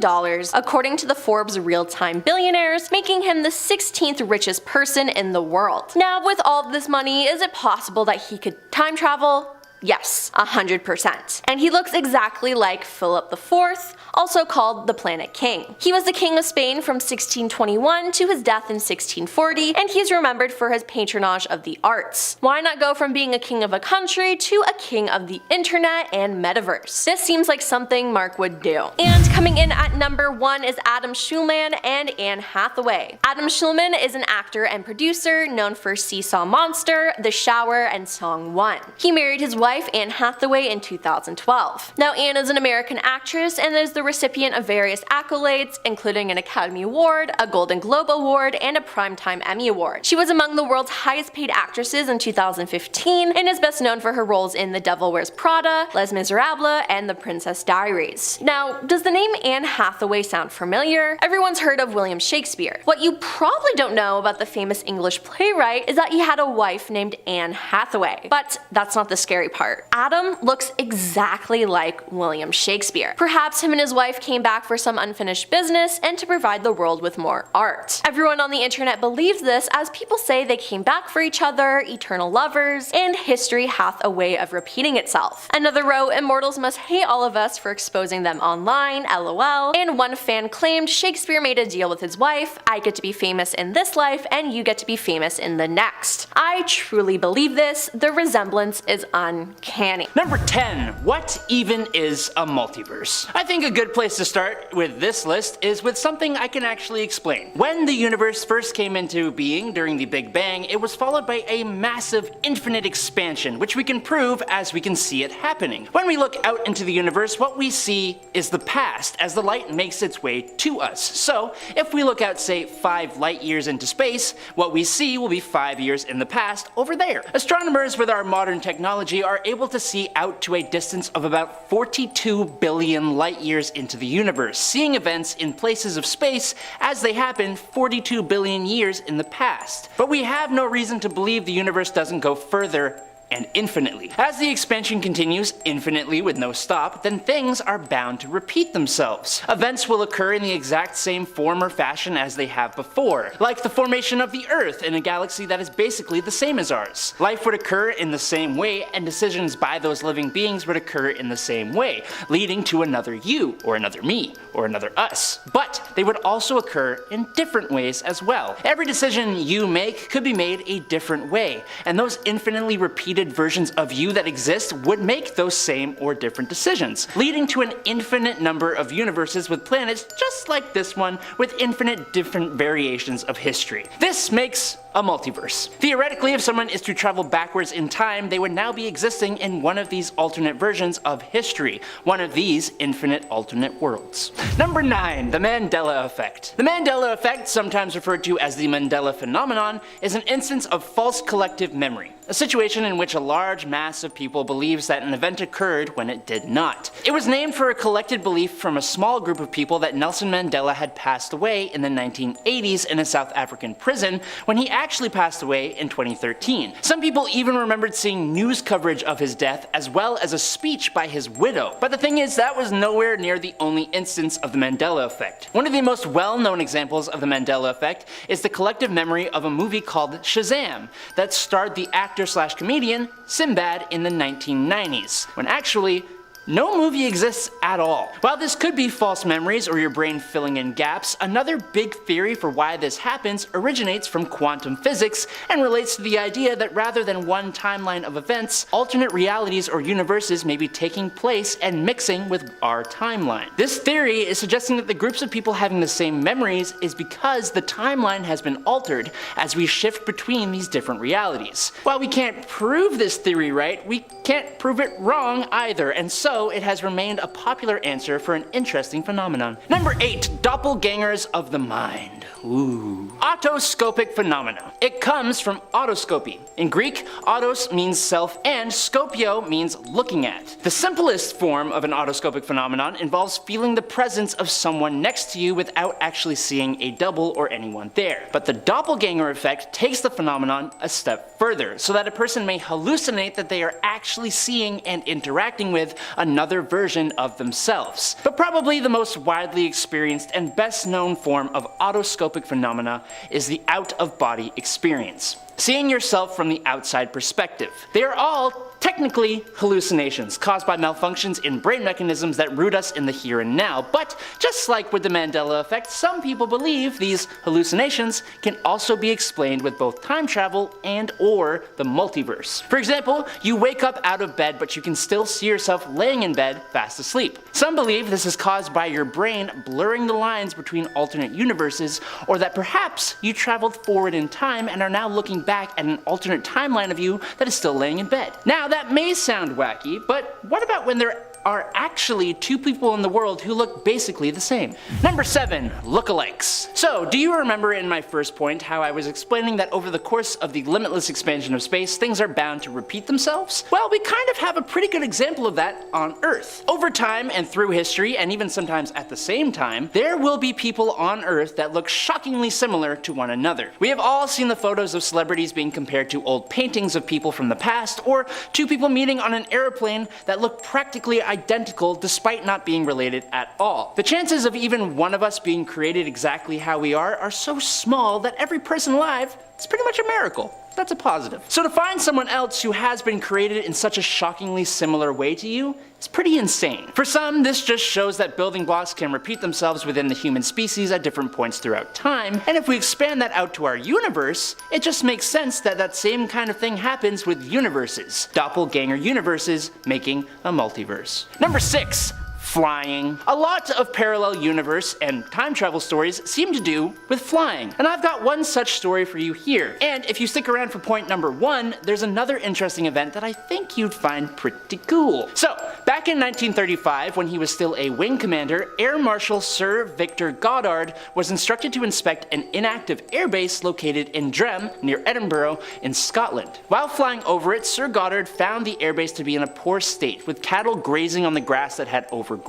according to the Forbes Real-Time Billionaires, making him the 16th richest person in the world. Now, with all of this money, is it possible that he could time travel? Yes, 100%. And he looks exactly like Philip IV, also called the Planet King. He was the king of Spain from 1621 to his death in 1640, and he's remembered for his patronage of the arts. Why not go from being a king of a country to a king of the internet and metaverse? This seems like something Mark would do. And coming in at number 1 is Adam Schulman and Anne Hathaway. Adam Schulman is an actor and producer known for Seesaw Monster, The Shower, and Song 1. He married his wife wife Anne Hathaway in 2012. Now Anne is an American actress and is the recipient of various accolades, including an Academy Award, a Golden Globe Award, and a Primetime Emmy Award. She was among the world's highest paid actresses in 2015 and is best known for her roles in The Devil Wears Prada, Les Miserables, and The Princess Diaries. Now, does the name Anne Hathaway sound familiar? Everyone's heard of William Shakespeare. What you probably don't know about the famous English playwright is that he had a wife named Anne Hathaway. But that's not the scary part. Adam looks exactly like William Shakespeare. Perhaps him and his wife came back for some unfinished business and to provide the world with more art. Everyone on the internet believes this, as people say they came back for each other, eternal lovers, and history hath a way of repeating itself. Another row, immortals must hate all of us for exposing them online, lol, and one fan claimed Shakespeare made a deal with his wife, I get to be famous in this life and you get to be famous in the next. I truly believe this, the resemblance is uncanny. Number 10. What even is a multiverse? I think a good place to start with this list is with something I can actually explain. When the universe first came into being during the Big Bang, it was followed by a massive infinite expansion, which we can prove as we can see it happening. When we look out into the universe, what we see is the past as the light makes its way to us. So if we look out, say, 5 light years into space, what we see will be 5 years in the past over there. Astronomers with our modern technology are able to see out to a distance of about 42 billion light years into the universe, seeing events in places of space as they happen 42 billion years in the past. But we have no reason to believe the universe doesn't go further and infinitely. As the expansion continues infinitely with no stop, then things are bound to repeat themselves. Events will occur in the exact same form or fashion as they have before, like the formation of the Earth in a galaxy that is basically the same as ours. Life would occur in the same way, and decisions by those living beings would occur in the same way, leading to another you, or another me, or another us. But they would also occur in different ways as well. Every decision you make could be made a different way, and those infinitely repeated versions of you that exist would make those same or different decisions, leading to an infinite number of universes with planets just like this one, with infinite different variations of history. This makes a multiverse. Theoretically, if someone is to travel backwards in time, they would now be existing in one of these alternate versions of history, one of these infinite alternate worlds. Number 9. The Mandela Effect. The Mandela Effect, sometimes referred to as the Mandela Phenomenon, is an instance of false collective memory, a situation in which a large mass of people believes that an event occurred when it did not. It was named for a collected belief from a small group of people that Nelson Mandela had passed away in the 1980s in a South African prison, when he actually passed away in 2013. Some people even remembered seeing news coverage of his death as well as a speech by his widow. But the thing is, that was nowhere near the only instance of the Mandela Effect. One of the most well-known examples of the Mandela Effect is the collective memory of a movie called Shazam that starred the actor/comedian Sinbad in the 1990s, when actually no movie exists at all. While this could be false memories or your brain filling in gaps, another big theory for why this happens originates from quantum physics and relates to the idea that rather than one timeline of events, alternate realities or universes may be taking place and mixing with our timeline. This theory is suggesting that the groups of people having the same memories is because the timeline has been altered as we shift between these different realities. While we can't prove this theory right, we can't prove it wrong either, and so it has remained a popular answer for an interesting phenomenon. Number 8. Doppelgangers of the mind. Ooh. Autoscopic phenomena. It comes from autoscopy. In Greek, autos means self and scopio means looking at. The simplest form of an autoscopic phenomenon involves feeling the presence of someone next to you without actually seeing a double or anyone there. But the doppelganger effect takes the phenomenon a step further, so that a person may hallucinate that they are actually seeing and interacting with another version of themselves. But probably the most widely experienced and best known form of autoscopic phenomena is the out-of-body experience, seeing yourself from the outside perspective. They are all technically hallucinations caused by malfunctions in brain mechanisms that root us in the here and now, but just like with the Mandela Effect, some people believe these hallucinations can also be explained with both time travel and or the multiverse. For example, you wake up out of bed but you can still see yourself laying in bed fast asleep. Some believe this is caused by your brain blurring the lines between alternate universes, or that perhaps you traveled forward in time and are now looking back at an alternate timeline of you that is still laying in bed. Now that may sound wacky, but what about when there are actually two people in the world who look basically the same? Number 7, lookalikes. So, do you remember in my first point how I was explaining that over the course of the limitless expansion of space, things are bound to repeat themselves? Well, we kind of have a pretty good example of that on Earth. Over time and through history, and even sometimes at the same time, there will be people on Earth that look shockingly similar to one another. We have all seen the photos of celebrities being compared to old paintings of people from the past, or two people meeting on an airplane that look practically identical despite not being related at all. The chances of even one of us being created exactly how we are so small that every person alive is pretty much a miracle. That's a positive. So to find someone else who has been created in such a shockingly similar way to you is pretty insane. For some, this just shows that building blocks can repeat themselves within the human species at different points throughout time, and if we expand that out to our universe, it just makes sense that that same kind of thing happens with universes. Doppelganger universes making a multiverse. Number 6. Flying. A lot of parallel universe and time travel stories seem to do with flying, and I've got one such story for you here. And if you stick around for point number 1, there's another interesting event that I think you'd find pretty cool. So, back in 1935, when he was still a wing commander, Air Marshal Sir Victor Goddard was instructed to inspect an inactive airbase located in Drem, near Edinburgh, in Scotland. While flying over it, Sir Goddard found the airbase to be in a poor state, with cattle grazing on the grass that had overgrown.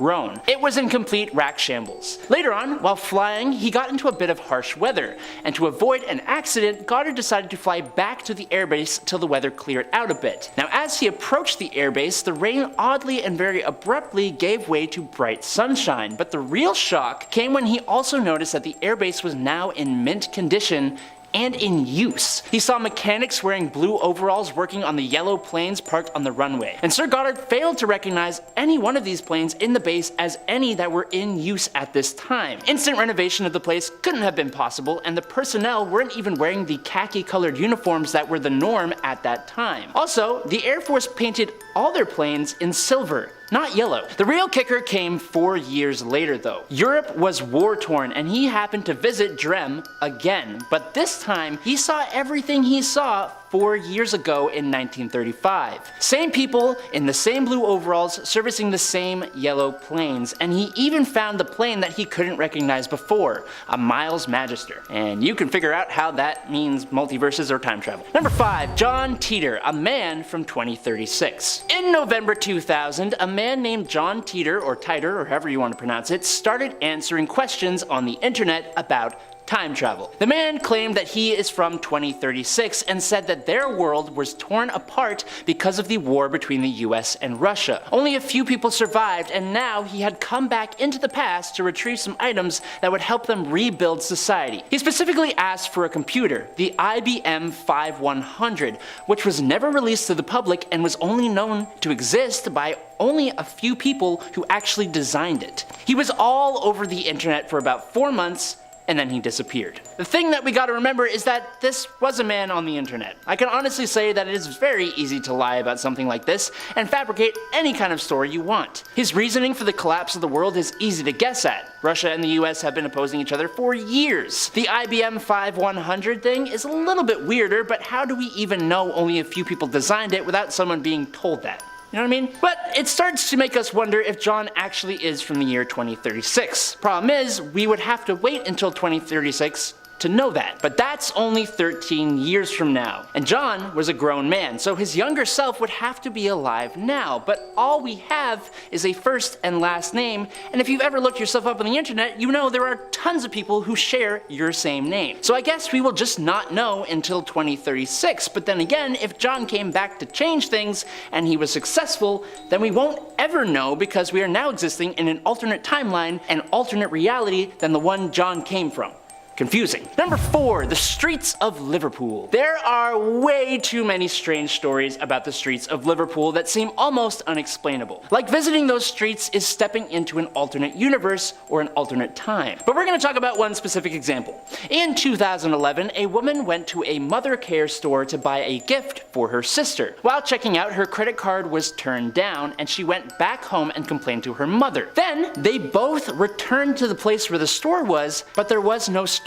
It was in complete rack shambles. Later on, while flying, he got into a bit of harsh weather, and to avoid an accident, Goddard decided to fly back to the airbase till the weather cleared out a bit. Now, as he approached the airbase, the rain oddly and very abruptly gave way to bright sunshine, but the real shock came when he also noticed that the airbase was now in mint condition and in use. He saw mechanics wearing blue overalls working on the yellow planes parked on the runway, and Sir Goddard failed to recognize any one of these planes in the base as any that were in use at this time. Instant renovation of the place couldn't have been possible, and the personnel weren't even wearing the khaki-colored uniforms that were the norm at that time. Also, the Air Force painted all their planes in silver, not yellow. The real kicker came 4 years later though. Europe was war-torn and he happened to visit Drem again, but this time he saw everything he saw 4 years ago in 1935. Same people in the same blue overalls servicing the same yellow planes, and he even found the plane that he couldn't recognize before, a Miles Magister. And you can figure out how that means multiverses or time travel. Number 5, John Teeter, a man from 2036. In November 2000, a man named John Teeter, or Titer, or however you want to pronounce it, started answering questions on the internet about time travel. The man claimed that he is from 2036 and said that their world was torn apart because of the war between the US and Russia. Only a few people survived, and now he had come back into the past to retrieve some items that would help them rebuild society. He specifically asked for a computer, the IBM 5100, which was never released to the public and was only known to exist by only a few people who actually designed it. He was all over the internet for about 4 months, and then he disappeared. The thing that we gotta remember is that this was a man on the internet. I can honestly say that it is very easy to lie about something like this and fabricate any kind of story you want. His reasoning for the collapse of the world is easy to guess at. Russia and the US have been opposing each other for years. The IBM 5100 thing is a little bit weirder, but how do we even know only a few people designed it without someone being told that? You know what I mean? But it starts to make us wonder if John actually is from the year 2036. Problem is, we would have to wait until 2036 to know that. But that's only 13 years from now. And John was a grown man, so his younger self would have to be alive now. But all we have is a first and last name, and if you've ever looked yourself up on the internet, you know there are tons of people who share your same name. So I guess we will just not know until 2036. But then again, if John came back to change things and he was successful, then we won't ever know because we are now existing in an alternate timeline and alternate reality than the one John came from. Confusing. Number 4, the streets of Liverpool. There are way too many strange stories about the streets of Liverpool that seem almost unexplainable. Like visiting those streets is stepping into an alternate universe or an alternate time. But we're going to talk about one specific example. In 2011, a woman went to a mother care store to buy a gift for her sister. While checking out, her credit card was turned down and she went back home and complained to her mother. Then they both returned to the place where the store was, but there was no store.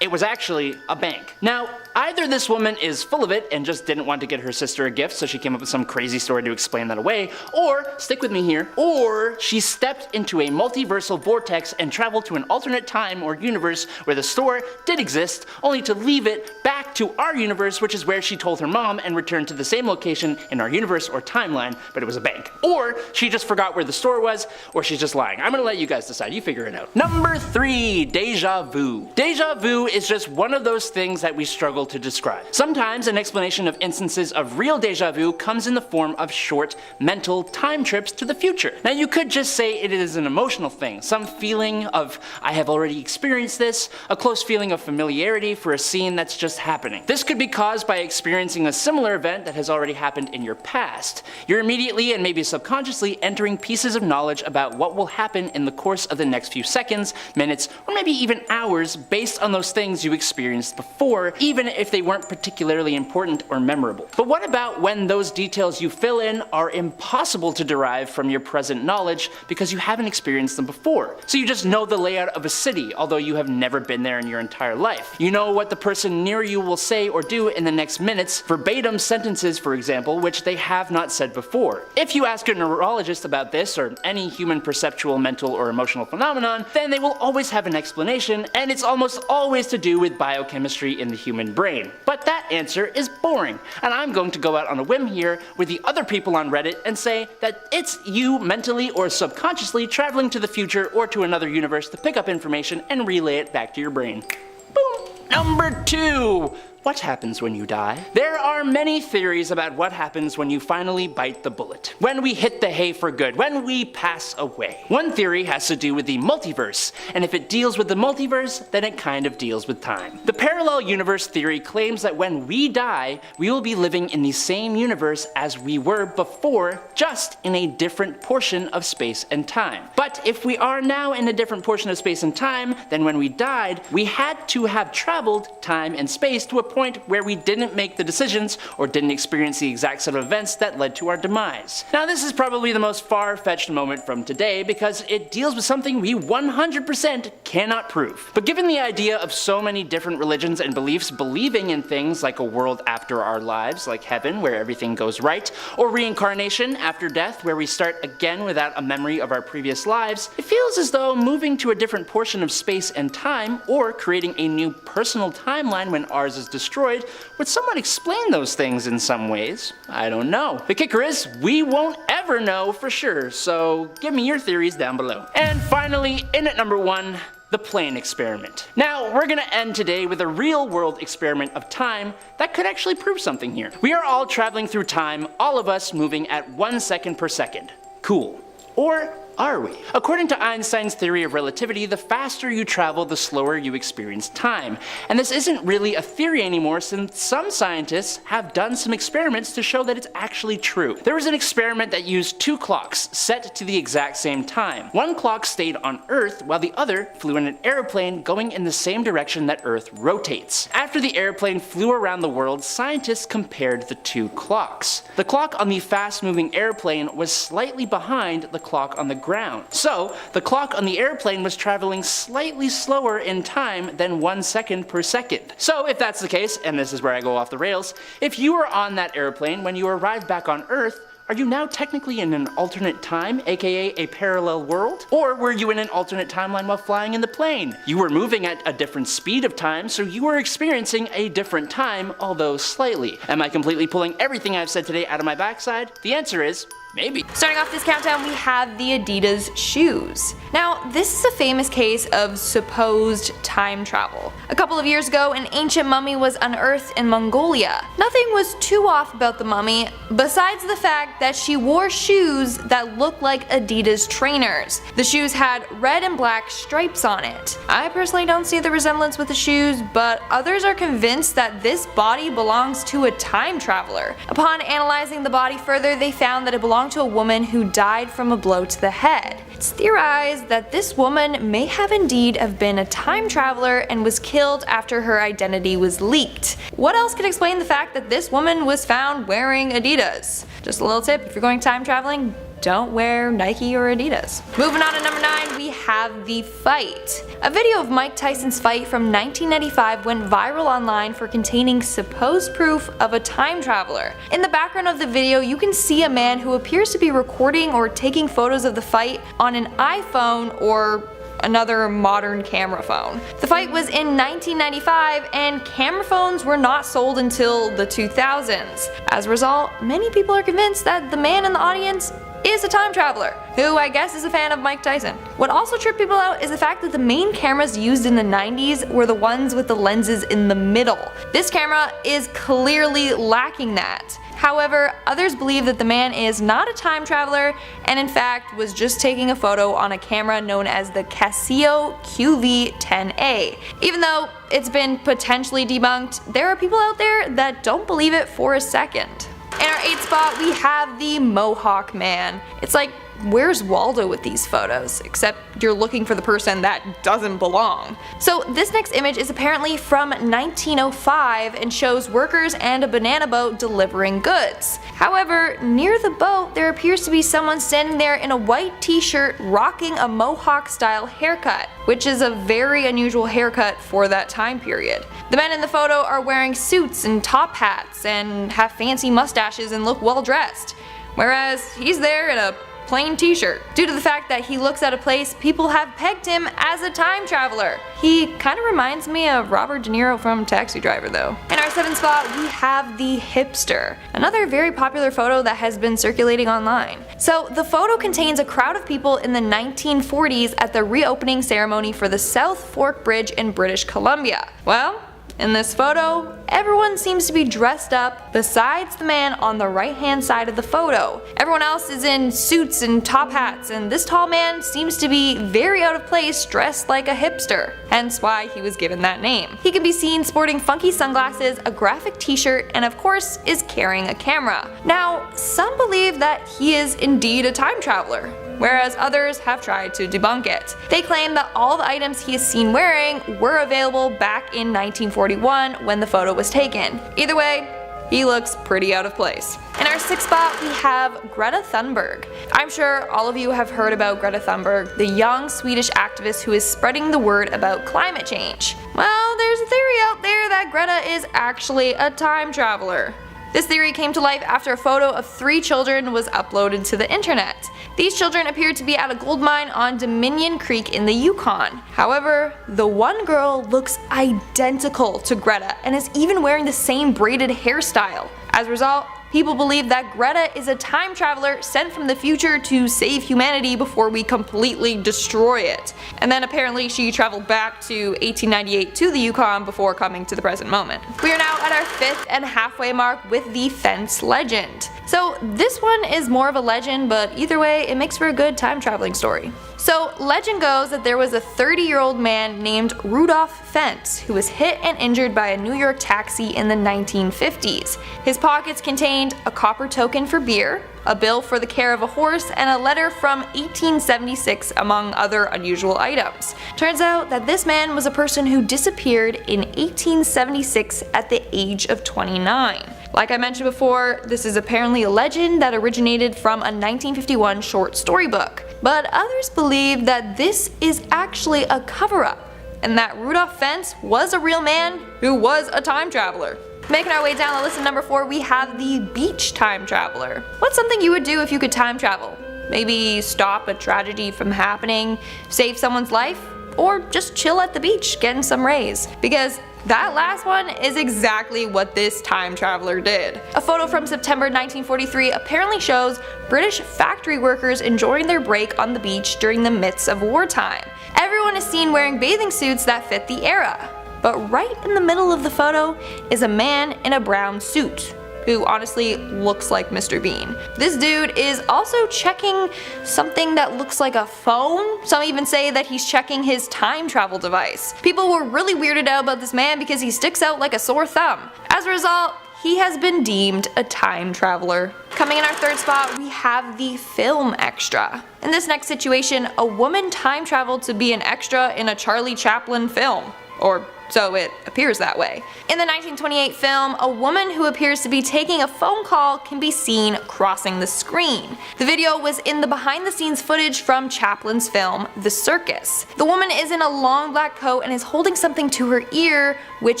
It was actually a bank. Now, Either this woman is full of it and just didn't want to get her sister a gift, so she came up with some crazy story to explain that away, or, stick with me here, or she stepped into a multiversal vortex and traveled to an alternate time or universe where the store did exist, only to leave it back to our universe, which is where she told her mom and returned to the same location in our universe or timeline, but it was a bank. Or she just forgot where the store was, or she's just lying. I'm gonna let you guys decide, you figure it out. Number 3, deja vu. Deja vu is just one of those things that we struggle to describe. Sometimes an explanation of instances of real deja vu comes in the form of short mental time trips to the future. Now you could just say it is an emotional thing, some feeling of I have already experienced this, a close feeling of familiarity for a scene that's just happening. This could be caused by experiencing a similar event that has already happened in your past. You're immediately and maybe subconsciously entering pieces of knowledge about what will happen in the course of the next few seconds, minutes, or maybe even hours based on those things you experienced before, even if they weren't particularly important or memorable. But what about when those details you fill in are impossible to derive from your present knowledge because you haven't experienced them before? So you just know the layout of a city, although you have never been there in your entire life. You know what the person near you will say or do in the next minutes, verbatim sentences for example, which they have not said before. If you ask a neurologist about this, or any human perceptual, mental, or emotional phenomenon, then they will always have an explanation, and it's almost always to do with biochemistry in the human brain. But that answer is boring, and I'm going to go out on a whim here with the other people on Reddit and say that it's you mentally or subconsciously traveling to the future or to another universe to pick up information and relay it back to your brain. Boom! Number 2. What happens when you die? There are many theories about what happens when you finally bite the bullet, when we hit the hay for good, when we pass away. One theory has to do with the multiverse, and if it deals with the multiverse, then it kind of deals with time. The parallel universe theory claims that when we die, we will be living in the same universe as we were before, just in a different portion of space and time. But if we are now in a different portion of space and time than when we died, we had to have traveled time and space to a point where we didn't make the decisions or didn't experience the exact set of events that led to our demise. Now this is probably the most far-fetched moment from today because it deals with something we 100% cannot prove. But given the idea of so many different religions and beliefs believing in things like a world after our lives, like heaven where everything goes right, or reincarnation after death where we start again without a memory of our previous lives, it feels as though moving to a different portion of space and time, or creating a new personal timeline when ours is destroyed, would somewhat explain those things in some ways. I don't know. The kicker is, we won't ever know for sure, so give me your theories down below. And finally, in at number 1, the plane experiment. Now, we're gonna end today with a real-world experiment of time that could actually prove something here. We are all traveling through time, all of us moving at 1 second per second. Cool. Or are we? According to Einstein's theory of relativity, the faster you travel, the slower you experience time. And this isn't really a theory anymore since some scientists have done some experiments to show that it's actually true. There was an experiment that used 2 clocks set to the exact same time. One clock stayed on Earth while the other flew in an airplane going in the same direction that Earth rotates. After the airplane flew around the world, scientists compared the 2 clocks. The clock on the fast-moving airplane was slightly behind the clock on the ground. So, the clock on the airplane was traveling slightly slower in time than 1 second per second. So, if that's the case, and this is where I go off the rails, if you were on that airplane when you arrived back on Earth, are you now technically in an alternate time, aka a parallel world? Or were you in an alternate timeline while flying in the plane? You were moving at a different speed of time, so you were experiencing a different time, although slightly. Am I completely pulling everything I've said today out of my backside? The answer is maybe. Starting off this countdown, we have the Adidas shoes. Now, this is a famous case of supposed time travel. A couple of years ago, an ancient mummy was unearthed in Mongolia. Nothing was too off about the mummy, besides the fact that she wore shoes that looked like Adidas trainers. The shoes had red and black stripes on it. I personally don't see the resemblance with the shoes, but others are convinced that this body belongs to a time traveler. Upon analyzing the body further, they found that it belonged to a woman who died from a blow to the head. It's theorized that this woman may have indeed have been a time traveler and was killed after her identity was leaked. What else could explain the fact that this woman was found wearing Adidas? Just a little tip, if you're going time traveling, don't wear Nike or Adidas. Moving on to number 9, we have The Fight. A video of Mike Tyson's fight from 1995 went viral online for containing supposed proof of a time traveler. In the background of the video, you can see a man who appears to be recording or taking photos of the fight on an iPhone or another modern camera phone. The fight was in 1995 and camera phones were not sold until the 2000s. As a result, many people are convinced that the man in the audience is a time traveler, who I guess is a fan of Mike Tyson. What also tripped people out is the fact that the main cameras used in the 90s were the ones with the lenses in the middle. This camera is clearly lacking that. However, others believe that the man is not a time traveler and in fact was just taking a photo on a camera known as the Casio QV10A. Even though it's been potentially debunked, there are people out there that don't believe it for a second. In our 8th spot, we have the Mohawk Man. It's like, where's Waldo with these photos? Except you're looking for the person that doesn't belong. So this next image is apparently from 1905 and shows workers and a banana boat delivering goods. However, near the boat there appears to be someone standing there in a white t-shirt rocking a Mohawk style haircut, which is a very unusual haircut for that time period. The men in the photo are wearing suits and top hats and have fancy mustaches and look well dressed, whereas he's there in a plain t-shirt. Due to the fact that he looks out of place, people have pegged him as a time traveler. He kind of reminds me of Robert De Niro from Taxi Driver though. In our 7th spot, we have the Hipster, another very popular photo that has been circulating online. So the photo contains a crowd of people in the 1940s at the reopening ceremony for the South Fork Bridge in British Columbia. Well, in this photo, everyone seems to be dressed up besides the man on the right hand side of the photo. Everyone else is in suits and top hats, and this tall man seems to be very out of place dressed like a hipster, hence why he was given that name. He can be seen sporting funky sunglasses, a graphic t-shirt, and of course is carrying a camera. Now, some believe that he is indeed a time traveler, whereas others have tried to debunk it. They claim that all the items he is seen wearing were available back in 1941 when the photo was taken. Either way, he looks pretty out of place. In our 6th spot, we have Greta Thunberg. I'm sure all of you have heard about Greta Thunberg, the young Swedish activist who is spreading the word about climate change. Well, there's a theory out there that Greta is actually a time traveler. This theory came to life after a photo of 3 children was uploaded to the internet. These children appeared to be at a gold mine on Dominion Creek in the Yukon. However, the one girl looks identical to Greta and is even wearing the same braided hairstyle. As a result, people believe that Greta is a time traveler sent from the future to save humanity before we completely destroy it. And then apparently she traveled back to 1898 to the Yukon before coming to the present moment. We are now at our 5th and halfway mark with the fence legend. So this one is more of a legend, but either way it makes for a good time traveling story. So legend goes that there was a 30-year-old man named Rudolph Fentz who was hit and injured by a New York taxi in the 1950s. His pockets contained a copper token for beer, a bill for the care of a horse, and a letter from 1876 among other unusual items. Turns out that this man was a person who disappeared in 1876 at the age of 29. Like I mentioned before, this is apparently a legend that originated from a 1951 short story book. But others believe that this is actually a cover-up, and that Rudolph Fentz was a real man who was a time traveler. Making our way down the list at number 4, we have the beach time traveler. What's something you would do if you could time travel? Maybe stop a tragedy from happening, save someone's life, or just chill at the beach getting some rays? Because that last one is exactly what this time traveler did. A photo from September 1943 apparently shows British factory workers enjoying their break on the beach during the midst of wartime. Everyone is seen wearing bathing suits that fit the era. But right in the middle of the photo is a man in a brown suit, who honestly looks like Mr. Bean. This dude is also checking something that looks like a phone. Some even say that he's checking his time travel device. People were really weirded out about this man because he sticks out like a sore thumb. As a result, he has been deemed a time traveler. Coming in our 3rd spot, we have the film extra. In this next situation, a woman time traveled to be an extra in a Charlie Chaplin film. or so it appears that way. In the 1928 film, a woman who appears to be taking a phone call can be seen crossing the screen. The video was in the behind the scenes footage from Chaplin's film, The Circus. The woman is in a long black coat and is holding something to her ear, which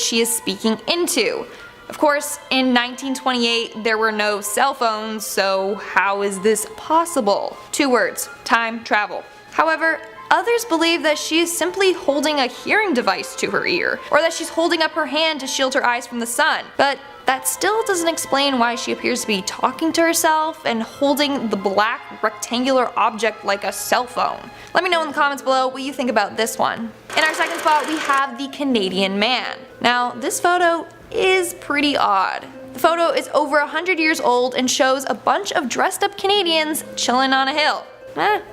she is speaking into. Of course, in 1928 there were no cell phones, so how is this possible? 2 words: time travel. However, others believe that she is simply holding a hearing device to her ear, or that she's holding up her hand to shield her eyes from the sun. But that still doesn't explain why she appears to be talking to herself and holding the black rectangular object like a cell phone. Let me know in the comments below what you think about this one. In our second spot, we have the Canadian man. Now, this photo is pretty odd. The photo is over 100 years old and shows a bunch of dressed up Canadians chilling on a hill.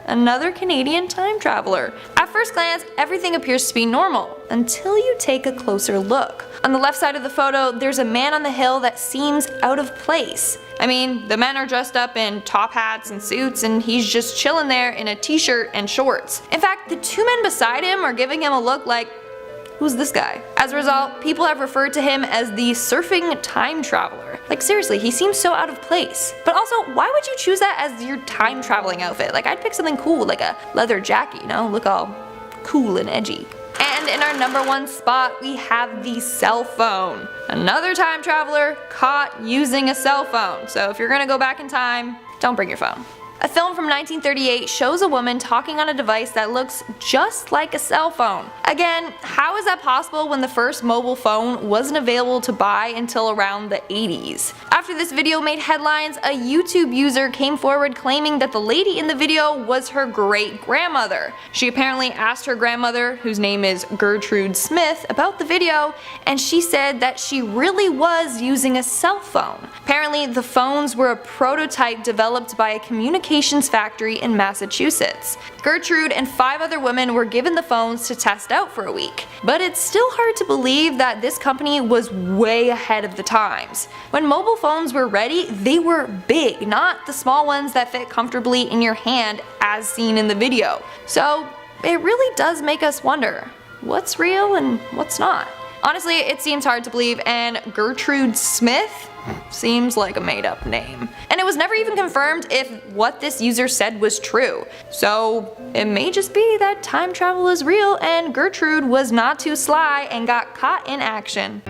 Another Canadian time traveler. At first glance, everything appears to be normal, until you take a closer look. On the left side of the photo, there's a man on the hill that seems out of place. I mean, the men are dressed up in top hats and suits, and he's just chilling there in a t-shirt and shorts. In fact, the 2 men beside him are giving him a look like, who's this guy? As a result, people have referred to him as the surfing time traveler. Like seriously, he seems so out of place. But also, why would you choose that as your time traveling outfit? Like I'd pick something cool, like a leather jacket, you know, look all cool and edgy. And in our number 1 spot, we have the cell phone. Another time traveler caught using a cell phone. So if you're gonna go back in time, don't bring your phone. A film from 1938 shows a woman talking on a device that looks just like a cell phone. Again, how is that possible when the first mobile phone wasn't available to buy until around the 80s? After this video made headlines, a YouTube user came forward claiming that the lady in the video was her great-grandmother. She apparently asked her grandmother, whose name is Gertrude Smith, about the video, and she said that she really was using a cell phone. Apparently, the phones were a prototype developed by a communications factory in Massachusetts. Gertrude and 5 other women were given the phones to test out for a week. But it's still hard to believe that this company was way ahead of the times. When mobile phones were ready, they were big, not the small ones that fit comfortably in your hand as seen in the video. So it really does make us wonder, what's real and what's not? Honestly, it seems hard to believe, and Gertrude Smith seems like a made-up name. And it was never even confirmed if what this user said was true. So it may just be that time travel is real and Gertrude was not too sly and got caught in action.